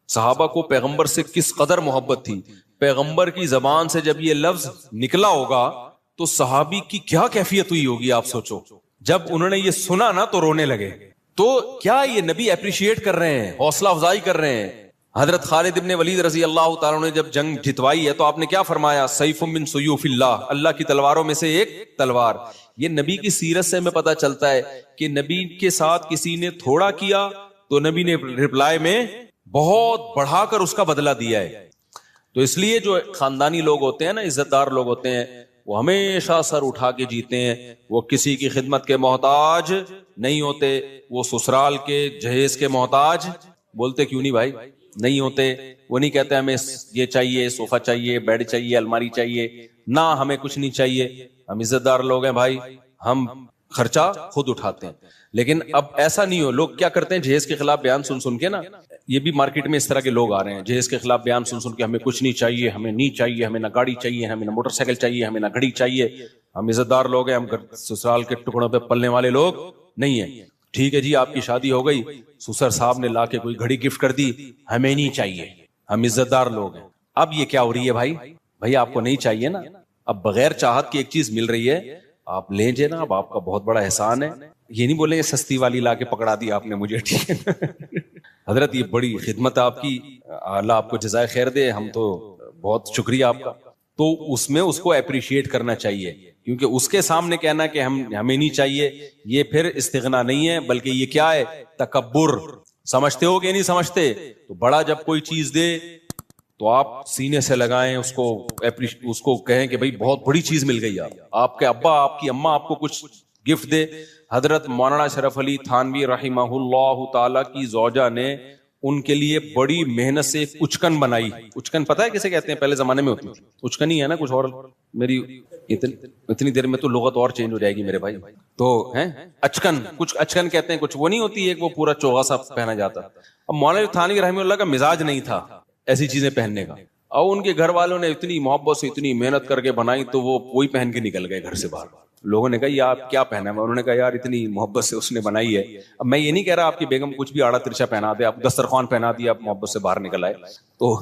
Speaker 1: صحابہ کو پیغمبر سے کس قدر محبت تھی. پیغمبر کی زبان سے جب یہ لفظ نکلا ہوگا تو صحابی کی کیا کیفیت ہوئی ہوگی آپ سوچو. جب انہوں نے یہ سنا نا تو رونے لگے. تو کیا یہ نبی اپریشیٹ کر رہے ہیں، حوصلہ افزائی کر رہے ہیں. حضرت خالد ابن ولید رضی اللہ تعالیٰ نے جب جنگ جتوائی ہے تو آپ نے کیا فرمایا؟ سیف من سیوف اللہ، اللہ کی تلواروں میں سے ایک تلوار. یہ نبی کی سیرت سے ہمیں پتہ چلتا ہے کہ نبی کے ساتھ کسی نے تھوڑا کیا تو نبی نے رپلائی میں بہت بڑھا کر اس کا بدلہ دیا ہے. تو اس لیے جو خاندانی لوگ ہوتے ہیں نا، عزت دار لوگ ہوتے ہیں، وہ ہمیشہ سر اٹھا کے جیتے ہیں. وہ کسی کی خدمت کے محتاج نہیں ہوتے. وہ سسرال کے جہیز کے محتاج، بولتے کیوں نہیں بھائی، نہیں ہوتے. وہ نہیں کہتے ہمیں یہ چاہیے، صوفہ چاہیے، بیڈ چاہیے، الماری چاہیے، نہ ہمیں کچھ نہیں چاہیے. ہم عزت دار لوگ ہیں بھائی، ہم خرچہ خود اٹھاتے ہیں. لیکن اب ایسا نہیں ہو. لوگ کیا کرتے ہیں، جہیز کے خلاف بیان سن سن کے نا، یہ بھی مارکیٹ میں اس طرح کے لوگ آ رہے ہیں، جہیز کے خلاف بیان سن سن کے ہمیں کچھ نہیں چاہیے، ہمیں نہیں چاہیے، ہمیں نہ گاڑی چاہیے، ہمیں نہ موٹر سائیکل چاہیے، ہمیں نہ گھڑی چاہیے. ہم عزت دار لوگ ہیں، ہم سسرال کے ٹکڑوں پہ پلنے والے لوگ نہیں ہیں. ٹھیک ہے جی، آپ کی شادی ہو گئی، سسر صاحب نے لا کے کوئی گھڑی گفٹ کر دی، ہمیں نہیں چاہیے، ہم عزت دار لوگ ہیں. اب یہ کیا ہو رہی ہے بھائی آپ کو نہیں چاہیے نا. اب بغیر چاہت کی ایک چیز مل رہی ہے، آپ لیں جے نا، اب آپ کا بہت بڑا احسان ہے. یہ نہیں بولیں سستی والی لا کے پکڑا دی آپ نے مجھے، ٹھیک ہے حضرت یہ بڑی خدمت آپ کی، اللہ آپ کو جزائے خیر دے، ہم تو بہت شکریہ آپ کا. تو اس میں اس کو اپریشیٹ کرنا چاہیے، کیونکہ اس کے سامنے کہنا کہ ہمیں نہیں چاہیے، یہ پھر استغنا نہیں ہے، بلکہ یہ کیا ہے؟ تکبر. سمجھتے ہو کہ نہیں سمجھتے؟ تو بڑا جب کوئی چیز دے تو آپ سینے سے لگائیں اس کو کہیں کہ بھئی بہت بڑی چیز مل گئی. آپ کے ابا، آپ کی اماں آپ کو کچھ گفٹ دے. حضرت مولانا شرف علی تھانوی رحمہ اللہ تعالی کی زوجہ نے ان کے لیے بڑی محنت سے ایک اچکن بنائی. اچکن پتہ ہے کسے کہتے ہیں؟ پہلے زمانے میں ہوتی تھی اچکن ہی ہے نا، کچھ اور میری اتنی دیر میں تو لغت اور چینج ہو جائے گی میرے بھائی. تو ہیں اچکن، کچھ اچکن کہتے ہیں، کچھ وہ نہیں ہوتی ایک وہ پورا چوغا سا پہنا جاتا. اب مولانا تھانوی رحمہ اللہ کا مزاج نہیں تھا ایسی چیزیں پہننے کا، اور ان کے گھر والوں نے اتنی محبت سے اتنی محنت کر کے بنائی تو وہ وہی پہن کے نکل گئے گھر سے باہر. لوگوں نے کہا یہ آپ کیا پہنا ہے؟ انہوں نے کہا یار اتنی محبت سے اس نے بنائی ہے. اب میں یہ نہیں کہہ رہا آپ کی بیگم کچھ بھی آڑا ترچا پہنا دے، آپ دسترخوان پہنا دیا، آپ محبت سے باہر نکل آئے تو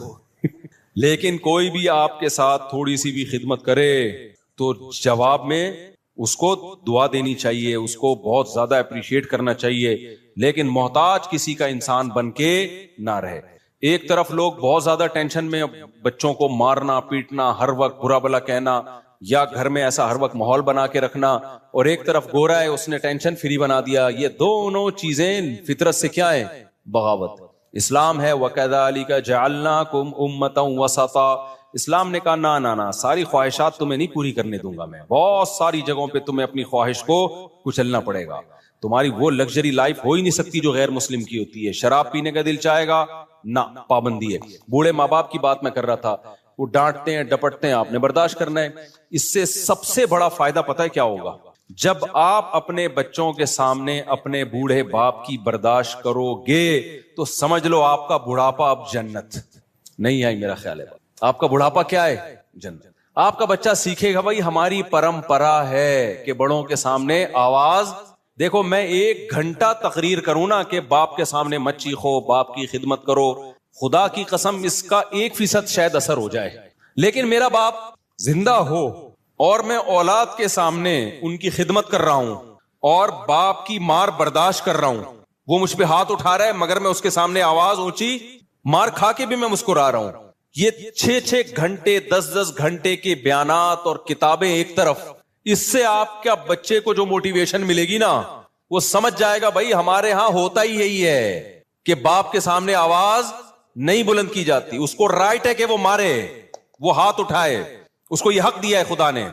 Speaker 1: لیکن کوئی بھی آپ کے ساتھ تھوڑی سی بھی خدمت کرے تو جواب میں اس کو دعا دینی چاہیے، اس کو بہت زیادہ اپریشیٹ کرنا چاہیے، لیکن محتاج کسی کا انسان بن کے نہ رہے. ایک طرف لوگ بہت زیادہ ٹینشن میں، بچوں کو مارنا پیٹنا، ہر وقت برا بلا کہنا، یا گھر میں ایسا ہر وقت ماحول بنا کے رکھنا، اور ایک طرف گورا ہے اس نے ٹینشن فری بنا دیا. یہ دونوں چیزیں فطرت سے کیا ہے؟ بغاوت. اسلام ہے وَكَذَلِكَ جَعَلْنَاكُمْ أُمَّةً وَسَطًا. اسلام نے کہا نہ ساری خواہشات تمہیں نہیں پوری کرنے دوں گا میں، بہت ساری جگہوں پہ تمہیں اپنی خواہش کو کچلنا پڑے گا. تمہاری وہ لگژری لائف ہو ہی نہیں سکتی جو غیر مسلم کی ہوتی ہے. شراب پینے کا دل چاہے گا نہ، پابندی ہے. بوڑھے ماں باپ کی بات میں کر رہا تھا، وہ ڈانٹتے ہیں ڈپٹتے ہیں، آپ نے برداشت کرنا ہے. اس سے سب سے بڑا فائدہ پتہ ہے کیا ہوگا؟ جب آپ اپنے بچوں کے سامنے اپنے بوڑھے باپ کی برداشت کرو گے تو سمجھ لو آپ کا بڑھاپا اب جنت نہیں آئی. میرا خیال ہے آپ کا بڑھاپا کیا ہے؟ جنت. آپ کا بچہ سیکھے گا بھائی ہماری پرمپرا ہے کہ بڑوں کے سامنے آواز. دیکھو میں 1 گھنٹہ تقریر کروں نا کہ باپ کے سامنے مت چیخو، باپ کی خدمت کرو، خدا کی قسم اس کا 1% شاید اثر ہو جائے. لیکن میرا باپ زندہ ہو اور میں اولاد کے سامنے ان کی خدمت کر رہا ہوں اور باپ کی مار برداشت کر رہا ہوں، وہ مجھ پہ ہاتھ اٹھا رہا ہے مگر میں اس کے سامنے آواز اونچی، مار کھا کے بھی میں مسکرا رہا ہوں. یہ 6 گھنٹے 10 گھنٹے کے بیانات اور کتابیں ایک طرف، اس سے آپ کیا بچے کو جو موٹیویشن ملے گی نا، وہ سمجھ جائے گا بھائی ہمارے ہاں ہوتا ہی یہی ہے کہ باپ کے سامنے آواز نہیں بلند کی جاتی. اس کو رائٹ ہے کہ وہ مارے، وہ ہاتھ اٹھائے، اس کو یہ حق دیا ہے خدا نے.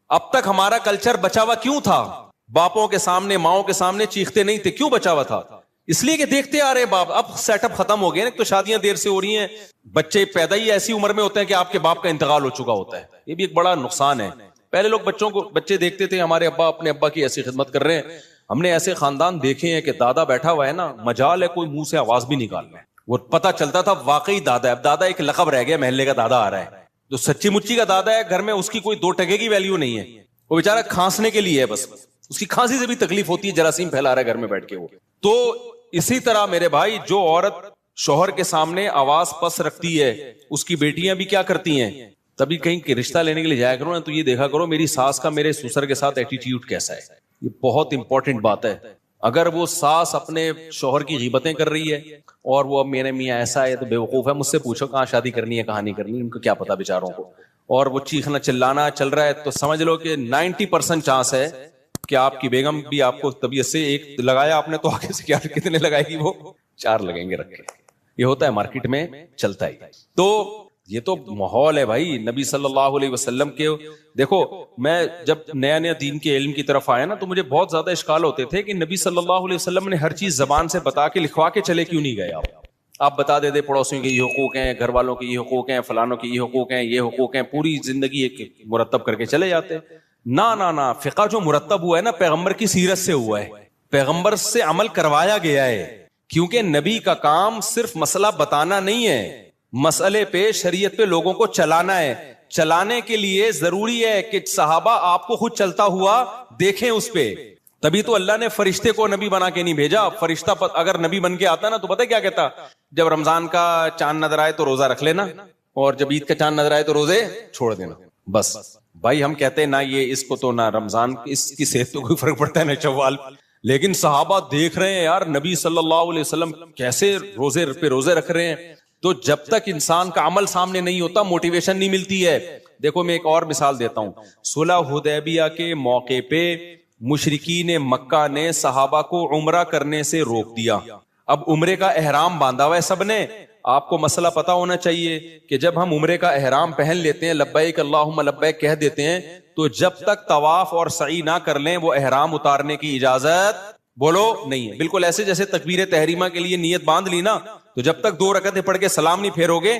Speaker 1: اب تک ہمارا کلچر بچا ہوا کیوں تھا؟ باپوں کے سامنے ماؤں کے سامنے چیختے نہیں تھے. کیوں بچا ہوا تھا؟ اس لیے کہ دیکھتے آ رہے باپ. اب سیٹ اپ ختم ہو گئے نا، تو شادیاں دیر سے ہو رہی ہیں، بچے پیدا ہی ایسی عمر میں ہوتے ہیں کہ آپ کے باپ کا انتقال ہو چکا ہوتا ہے. یہ بھی ایک بڑا نقصان ہے. پہلے لوگ بچے دیکھتے تھے ہمارے ابا اپنے ابا کی ایسی خدمت کر رہے ہیں. ہم نے ایسے خاندان دیکھے ہیں کہ دادا بیٹھا ہوا ہے نا، مجال ہے کوئی منہ سے آواز بھی نکال رہا ہے، وہ پتہ چلتا تھا واقعی دادا ہے. اب دادا ایک لقب رہ گیا، محلے کا دادا آ رہا ہے. جو سچی مچی کا دادا ہے گھر میں, اس کی کوئی 2 ٹکے کی ویلیو نہیں ہے, وہ بیچارہ کھانسنے کے لیے ہے بس, اس کی کھانسی سے بھی تکلیف ہوتی ہے, جراثیم پھیلا رہا ہے گھر میں بیٹھ کے وہ. تو اسی طرح میرے بھائی جو عورت شوہر کے سامنے آواز پس رکھتی ہے, اس کی بیٹیاں بھی کیا کرتی ہیں, تبھی کہیں رشتہ لینے کے لیے جایا کرو نا تو یہ دیکھا کرو میری ساس کا میرے سسر کے ساتھ ایٹیٹیوڈ کیسا ہے. یہ بہت امپورٹنٹ بات ہے. اگر وہ ساس اپنے شوہر کی غیبتیں کر رہی ہے اور وہ اب میرے میاں ایسا ہے تو بیوقوف ہے, مجھ سے پوچھو کہاں شادی کرنی ہے کہاں نہیں کرنی, ان کو کیا پتا بیچاروں کو, اور وہ چیخنا چلانا چل رہا ہے, تو سمجھ لو کہ 90% چانس ہے کہ آپ کی بیگم بھی آپ کو طبیعت سے ایک لگایا آپ نے تو آگے سے کیا کتنے لگائے گی, وہ 4 لگیں گے رکھ کے. یہ ہوتا ہے مارکیٹ میں چلتا ہی. تو یہ تو ماحول ہے بھائی نبی صلی اللہ علیہ وسلم کے. دیکھو میں جب نیا نیا دین کے علم کی طرف آیا نا تو مجھے بہت زیادہ اشکال ہوتے تھے کہ نبی صلی اللہ علیہ وسلم نے ہر چیز زبان سے بتا کے لکھوا کے چلے کیوں نہیں گئے. آپ بتا دیتے پڑوسیوں کے یہ حقوق ہیں, گھر والوں کے یہ حقوق ہیں, فلانوں کے یہ حقوق ہیں, یہ حقوق ہیں, پوری زندگی ایک مرتب کر کے چلے جاتے. نہ فقہ جو مرتب ہوا ہے نا پیغمبر کی سیرت سے ہوا ہے, پیغمبر سے عمل کروایا گیا ہے, کیونکہ نبی کا کام صرف مسئلہ بتانا نہیں ہے, مسئلے پہ شریعت پہ لوگوں کو چلانا ہے. چلانے کے لیے ضروری ہے کہ صحابہ آپ کو خود چلتا ہوا دیکھیں اس پہ, تبھی تو اللہ نے فرشتے کو نبی بنا کے نہیں بھیجا. فرشتہ اگر نبی بن کے آتا نا تو پتہ کیا کہتا, جب رمضان کا چاند نظر آئے تو روزہ رکھ لینا, اور جب عید کا چاند نظر آئے تو روزے چھوڑ دینا. بس بھائی ہم کہتے ہیں نہ یہ اس کو تو نہ رمضان اس کی صحت تو کوئی فرق پڑتا ہے نہ چوال, لیکن صحابہ دیکھ رہے ہیں یار نبی صلی اللہ علیہ وسلم کیسے روزے پہ روزے رکھ رہے ہیں. تو جب تک انسان کا عمل سامنے نہیں ہوتا موٹیویشن نہیں ملتی ہے. دیکھو میں ایک اور مثال دیتا ہوں. صلح حدیبیہ کے موقع پہ مشرکین مکہ نے صحابہ کو عمرہ کرنے سے روک دیا. اب عمرے کا احرام باندھا ہوا ہے سب نے. آپ کو مسئلہ پتا ہونا چاہیے کہ جب ہم عمرے کا احرام پہن لیتے ہیں, لبیک اللہم لبیک کہہ دیتے ہیں, تو جب تک طواف اور سعی نہ کر لیں وہ احرام اتارنے کی اجازت بولو نہیں ہے. بالکل ایسے جیسے تکبیر تحریمہ کے لیے نیت باندھ لی نا, تو جب تک 2 رکعتیں پڑھ کے سلام نہیں پھیرو گے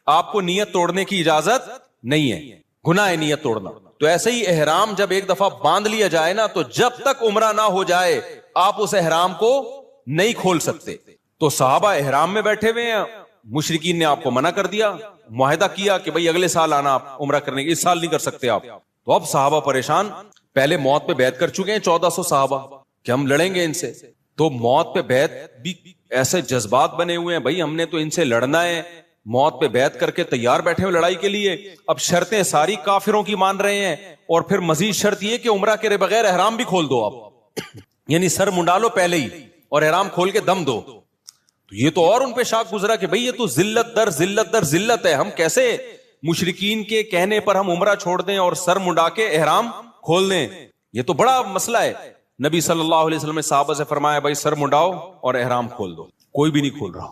Speaker 1: آپ کو نیت توڑنے کی اجازت نہیں ہے, گناہ ہے نیت توڑنا. تو ایسے ہی احرام جب ایک دفعہ باندھ لیا جائے نا تو جب تک عمرہ نہ ہو جائے آپ اس احرام کو نہیں کھول سکتے. تو صحابہ احرام میں بیٹھے ہوئے ہیں, مشرکین نے آپ کو منع کر دیا, معاہدہ کیا کہ بھئی اگلے سال آنا آپ عمرہ کرنے کے, اس سال نہیں کر سکتے آپ. تو اب صحابہ پریشان, پہلے موت پہ بیعت کر چکے ہیں 1400 صحابہ کہ ہم لڑیں گے ان سے, تو موت پہ بیعت بھی ایسے جذبات بنے ہوئے ہیں بھائی ہم نے تو ان سے لڑنا ہے, موت پہ بیعت کر کے تیار بیٹھے ہوئے لڑائی کے لیے. اب شرطیں ساری کافروں کی مان رہے ہیں, اور پھر مزید شرط یہ کہ عمرہ کے بغیر احرام بھی کھول دو آپ, یعنی سر منڈا لو پہلے ہی اور احرام کھول کے دم دو. تو یہ تو اور ان پہ شاک گزرا کہ بھئی یہ تو ذلت در ذلت در ذلت ہے, ہم کیسے مشرکین کے کہنے پر ہم عمرہ چھوڑ دیں اور سر منڈا کے احرام کھول دیں, یہ تو بڑا مسئلہ ہے. نبی صلی اللہ علیہ وسلم نے صحابہ سے فرمایا بھائی سر منڈاؤ اور احرام کھول دو. کوئی بھی نہیں کھول رہا,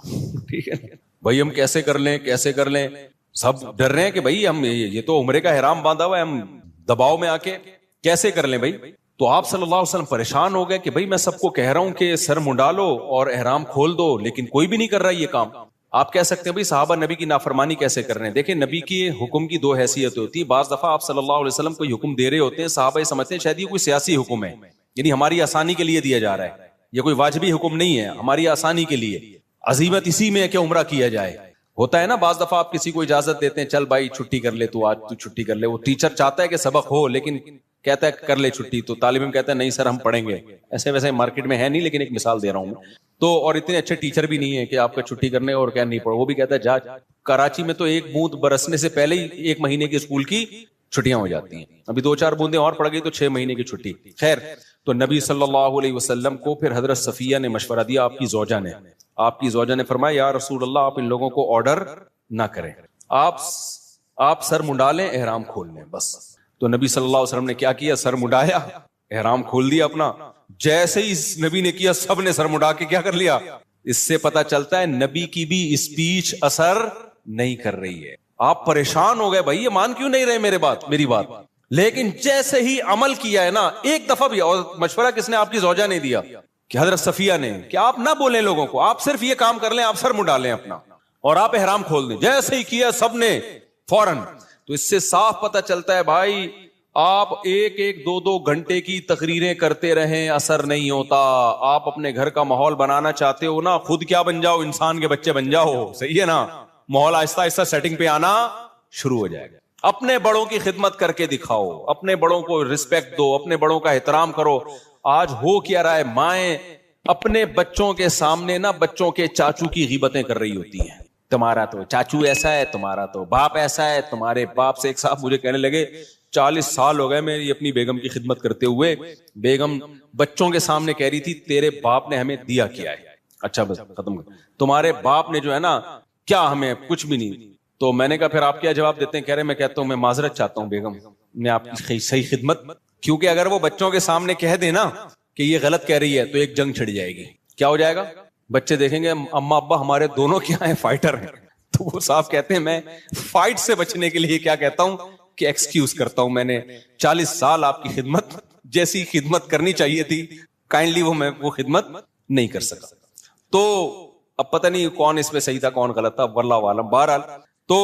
Speaker 1: ٹھیک ہے بھائی ہم کیسے کر لیں کیسے کر لیں, سب ڈر رہے ہیں کہ بھئی ہم یہ تو عمرے کا احرام باندھا ہوا ہے, ہم دباؤ میں آ کے کیسے کر لیں بھائی. تو آپ صلی اللہ علیہ وسلم پریشان ہو گئے کہ بھئی میں سب کو کہہ رہا ہوں کہ سر منڈا لو اور احرام کھول دو, لیکن کوئی بھی نہیں کر رہا یہ کام. آپ کہہ سکتے ہیں بھئی صحابہ نبی کی نافرمانی کیسے کر رہے ہیں. دیکھیں نبی کی حکم کی 2 حیثیت ہوتی ہے. بعض دفعہ آپ صلی اللہ علیہ وسلم کوئی حکم دے رہے ہوتے ہیں, صحابہ سمجھتے ہیں شاید یہ کوئی سیاسی حکم ہے, یعنی ہماری آسانی کے لیے دیا جا رہا ہے, یہ کوئی واجبی حکم نہیں ہے, ہماری آسانی کے لیے. عزیمت اسی میں ہے کہ عمرہ کیا جائے. ہوتا ہے نا بعض دفعہ آپ کسی کو اجازت دیتے ہیں, چل بھائی چھٹی کر لے تو آج تو چھٹی کر لے. وہ ٹیچر چاہتا ہے کہ سبق ہو لیکن کہتا ہے کر لے چھٹی, تو طالب علم کہتا ہے نہیں سر ہم پڑھیں گے. ایسے ویسے مارکیٹ میں ہے نہیں, لیکن ایک مثال دے رہا ہوں میں. تو اور اتنے اچھے ٹیچر بھی نہیں ہے کہ آپ کا چھٹی کرنے اور کیا نہیں پڑھو, وہ بھی کہتا ہے جا. کراچی میں تو ایک بوند برسنے سے پہلے ہی 1 مہینے کی اسکول کی چھٹیاں ہو جاتی ہیں, ابھی 2-4 بوندیں اور پڑ گئی تو 6 مہینے کی چھٹی. خیر, تو نبی صلی اللہ علیہ وسلم کو پھر حضرت صفیہ نے مشورہ دیا, آپ کی زوجہ نے فرمایا یا رسول اللہ آپ ان لوگوں کو آرڈر نہ کریں, آپ سر منڈا لیں احرام کھول لیں بس. تو نبی صلی اللہ علیہ وسلم نے کیا کیا, سر منڈایا, احرام کھول دیا اپنا. جیسے ہی نبی نے کیا سب نے سر منڈا کے کیا کر لیا. اس سے پتا چلتا ہے نبی کی بھی اسپیچ اثر نہیں کر رہی ہے. آپ پریشان ہو گئے بھائی یہ مان کیوں نہیں رہے میری بات, لیکن جیسے ہی عمل کیا ہے نا ایک دفعہ بھی, اور مشورہ کس نے, آپ کی زوجہ نے دیا کہ حضرت صفیہ نے, کہ آپ نہ بولیں لوگوں کو, آپ صرف یہ کام کر لیں, آپ سر منڈا لیں اپنا اور آپ احرام کھول دیں. جیسے ہی کیا سب نے فوراً. تو اس سے صاف پتہ چلتا ہے بھائی آپ 1-2 گھنٹے کی تقریریں کرتے رہیں اثر نہیں ہوتا. آپ اپنے گھر کا ماحول بنانا چاہتے ہو نا, خود کیا بن جاؤ, انسان کے بچے بن جاؤ, صحیح ہے نا, ماحول آہستہ آہستہ سیٹنگ پہ آنا شروع ہو جائے گا. اپنے بڑوں کی خدمت کر کے دکھاؤ, اپنے بڑوں کو رسپیکٹ دو, اپنے بڑوں کا احترام کرو. آج ہو کیا رہا ہے, مائیں اپنے بچوں کے سامنے نا بچوں کے چاچو کی غیبتیں کر رہی ہوتی ہیں. تمہارا تو چاچو ایسا ہے, تمہارا تو باپ ایسا ہے, تمہارے باپ سے. ایک صاحب مجھے کہنے لگے 40 سال ہو گئے میری اپنی بیگم کی خدمت کرتے ہوئے, بیگم بچوں کے سامنے کہہ رہی تھی تیرے باپ نے ہمیں دیا کیا ہے. اچھا بس ختم کر, تمہارے باپ نے جو ہے نا کیا ہمیں کچھ بھی نہیں. تو میں نے کہا پھر آپ کیا جواب دیتے ہیں؟ کہہ رہے میں کہتا ہوں میں معذرت چاہتا ہوں بیگم, میں آپ کی صحیح خدمت, کیونکہ اگر وہ بچوں کے سامنے کہہ دے نا کہ یہ غلط کہہ رہی ہے تو ایک جنگ چھڑ جائے گی. کیا ہو جائے گا؟ بچے دیکھیں گے اما ابا ہمارے دونوں کیا ہیں, فائٹر ہیں. تو وہ صاحب کہتے ہیں میں فائٹ سے بچنے کے لیے کیا کہتا ہوں کہ ایکسکیوز کرتا ہوں, میں نے 40 سال آپ کی خدمت جیسی خدمت کرنی چاہیے تھی کائنڈلی میں وہ خدمت نہیں کر سکا. تو اب پتہ نہیں کون اس میں صحیح تھا کون غلط تھا, واللہ عالم. بہرحال تو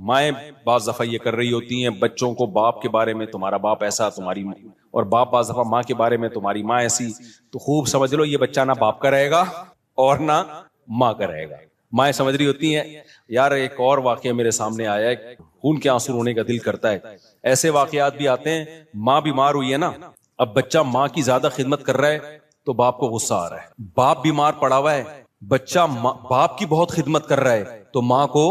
Speaker 1: مائیں بعض دفعہ یہ کر رہی ہوتی ہیں بچوں کو باپ کے بارے میں تمہارا باپ ایسا, تمہاری, اور باپ بعض دفعہ ماں کے بارے میں تمہاری ماں ایسی. تو خوب سمجھ لو یہ بچہ نہ باپ کا رہے گا اور نہ ماں کا رہے گا. مائیں سمجھ رہی ہوتی ہیں یار ایک اور واقعہ میرے سامنے آیا ہے, خون کے آنسو رونے کا دل کرتا ہے. ایسے واقعات بھی آتے ہیں, ماں بیمار ہوئی ہے نا, اب بچہ ماں کی زیادہ خدمت کر رہا ہے تو باپ کو غصہ آ رہا ہے. باپ بیمار پڑا ہوا ہے, بچہ باپ کی بہت خدمت کر رہا ہے تو ماں کو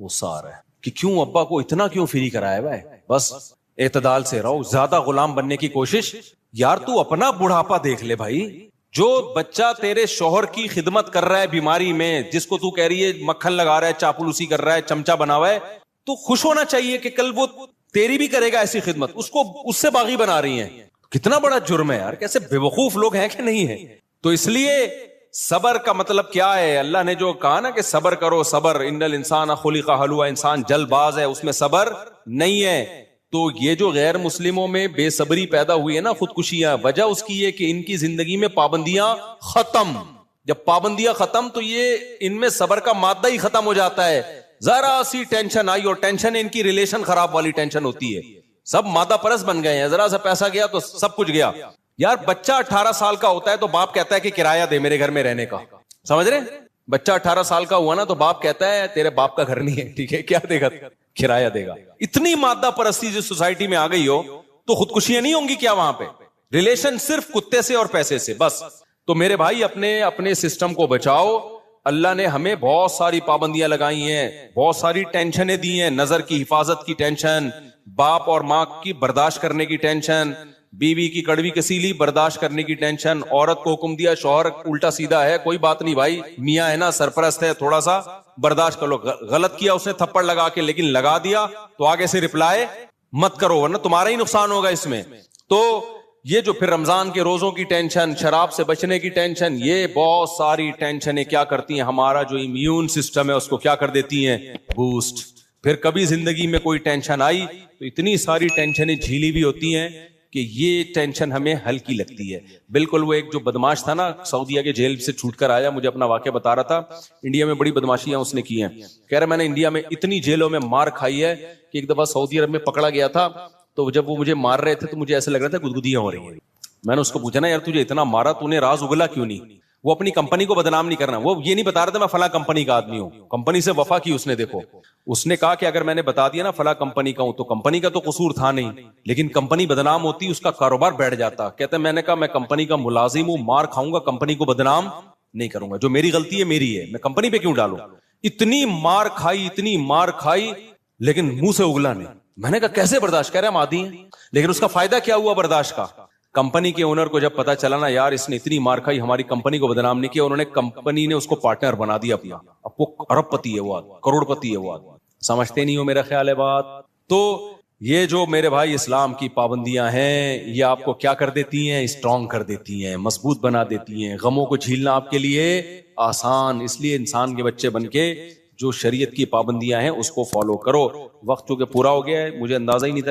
Speaker 1: غصہ آ رہا ہے کہ کیوں ابا کو اتنا کیوں فری کرایا ہوا ہے. بس اعتدال سے رہو, زیادہ غلام بننے کی کوشش. یار تو اپنا بڑھاپا دیکھ لے بھائی. جو بچہ تیرے شوہر کی خدمت کر رہا ہے بیماری میں, جس کو تو کہہ رہی ہے مکھن لگا رہا ہے, چاپلوسی کر رہا ہے, چمچا بنا ہوا ہے, تو خوش ہونا چاہیے کہ کل وہ تیری بھی کرے گا ایسی خدمت. اس کو اس سے باغی بنا رہی ہیں. کتنا بڑا جرم ہے یار, کیسے بے وقوف لوگ ہیں کہ نہیں ہیں. تو اس لیے صبر کا مطلب کیا ہے؟ اللہ نے جو کہا نا کہ صبر کرو, صبر, ان الانسان خلق ہلوعا, انسان جلد باز ہے, اس میں صبر نہیں ہے. تو یہ جو غیر مسلموں میں بے صبری پیدا ہوئی ہے نا, خودکشیاں, وجہ اس کی یہ کہ ان کی زندگی میں پابندیاں ختم. جب پابندیاں ختم تو یہ ان میں صبر کا مادہ ہی ختم ہو جاتا ہے. ذرا سی ٹینشن آئی, اور ٹینشن ان کی ریلیشن خراب والی ٹینشن ہوتی ہے. سب مادہ پرست بن گئے ہیں, ذرا سا پیسہ گیا تو سب کچھ گیا. یار بچہ 18 سال کا ہوتا ہے تو باپ کہتا ہے کہ کرایہ دے میرے گھر میں رہنے کا. سمجھ رہے, بچہ 18 سال کا ہوا نا تو باپ کہتا ہے تیرے باپ کا گھر نہیں ہے, ٹھیک ہے, کیا دے گا؟ کرایہ دے گا. اتنی مادہ پرستی جو سوسائٹی میں آ گئی ہو تو خودکشیاں نہیں ہوں گی کیا وہاں پہ؟ ریلیشن صرف کتے سے اور پیسے سے بس. تو میرے بھائی اپنے سسٹم کو بچاؤ. اللہ نے ہمیں بہت ساری پابندیاں لگائی ہیں, بہت ساری ٹینشنیں دی ہیں. نظر کی حفاظت کی ٹینشن, باپ اور ماں کی برداشت کرنے کی ٹینشن, بیوی کی کڑوی کسیلی برداشت کرنے کی ٹینشن. عورت کو حکم دیا, شوہر الٹا سیدھا ہے, کوئی بات نہیں بھائی, میاں ہے نا سرپرست ہے, تھوڑا سا برداشت کر لو. غلط کیا اس نے تھپڑ لگا کے, لیکن لگا دیا تو آگے سے رپلائی مت کرو ورنہ تمہارا ہی نقصان ہوگا اس میں. تو یہ جو پھر رمضان کے روزوں کی ٹینشن, شراب سے بچنے کی ٹینشن, یہ بہت ساری ٹینشنیں کیا کرتی ہیں, ہمارا جو امیون سسٹم ہے اس کو کیا کر دیتی ہیں, بوسٹ. پھر کبھی زندگی میں کوئی ٹینشن آئی تو اتنی ساری ٹینشنیں جھیلی بھی ہوتی ہیں کہ یہ ٹینشن ہمیں ہلکی لگتی ہے. بالکل وہ ایک جو بدماش تھا نا, سعودیہ کے جیل سے چھوٹ کر آیا, مجھے اپنا واقعہ بتا رہا تھا. انڈیا میں بڑی بدماشیاں اس نے کی ہیں. کہہ رہا میں نے انڈیا میں اتنی جیلوں میں مار کھائی ہے کہ ایک دفعہ سعودی عرب میں پکڑا گیا تھا تو جب وہ مجھے مار رہے تھے تو مجھے ایسا لگ رہا تھا گدگدیاں ہو رہی ہیں. میں نے اس کو پوچھا نا یار تجھے اتنا مارا, تو نے راز اگلا کیوں نہیں؟ وہ اپنی کمپنی کو بدنام نہیں کرنا, وہ یہ نہیں بتا رہا تھا میں فلاں کمپنی کا آدمی ہوں. کمپنی سے وفا کی اس نے. دیکھو اس نے کہا کہ اگر میں نے بتا دیا نا فلاں کمپنی کا ہوں تو کمپنی کا تو قصور تھا نہیں, لیکن کمپنی بدنام ہوتی, اس کا کاروبار بیٹھ جاتا. کہتا ہے میں نے کہا میں کمپنی کا ملازم ہوں, مار کھاؤں گا, کمپنی کو بدنام نہیں کروں گا. جو میری غلطی ہے میری ہے, میں کمپنی پہ کیوں ڈالوں؟ اتنی مار کھائی, اتنی مار کھائی, لیکن منہ سے اگلا نہیں. میں نے کہا کیسے برداشت کر رہے ہم عادی ہیں. لیکن اس کا فائدہ کیا ہوا برداشت کا؟ کمپنی کے اونر کو جب پتا چلا نا یار اس نے اتنی مار کھائی, ہماری کمپنی کو بدنام نہیں کیا, انہوں نے کمپنی نے اس کو پارٹنر بنا دیا اپنا. اب وہ ارب پتی ہے, وہ کروڑ پتی ہے. وہ سمجھتے نہیں ہو میرا خیال ہے بات. تو یہ جو میرے بھائی اسلام کی پابندیاں ہیں یہ آپ کو کیا کر دیتی ہیں, اسٹرانگ کر دیتی ہیں, مضبوط بنا دیتی ہیں. غموں کو جھیلنا آپ کے لیے آسان. اس لیے انسان کے بچے بن کے جو شریعت کی پابندیاں ہیں اس کو فالو کرو. وقت چونکہ پورا ہو گیا ہے, مجھے اندازہ ہی نہیں تھا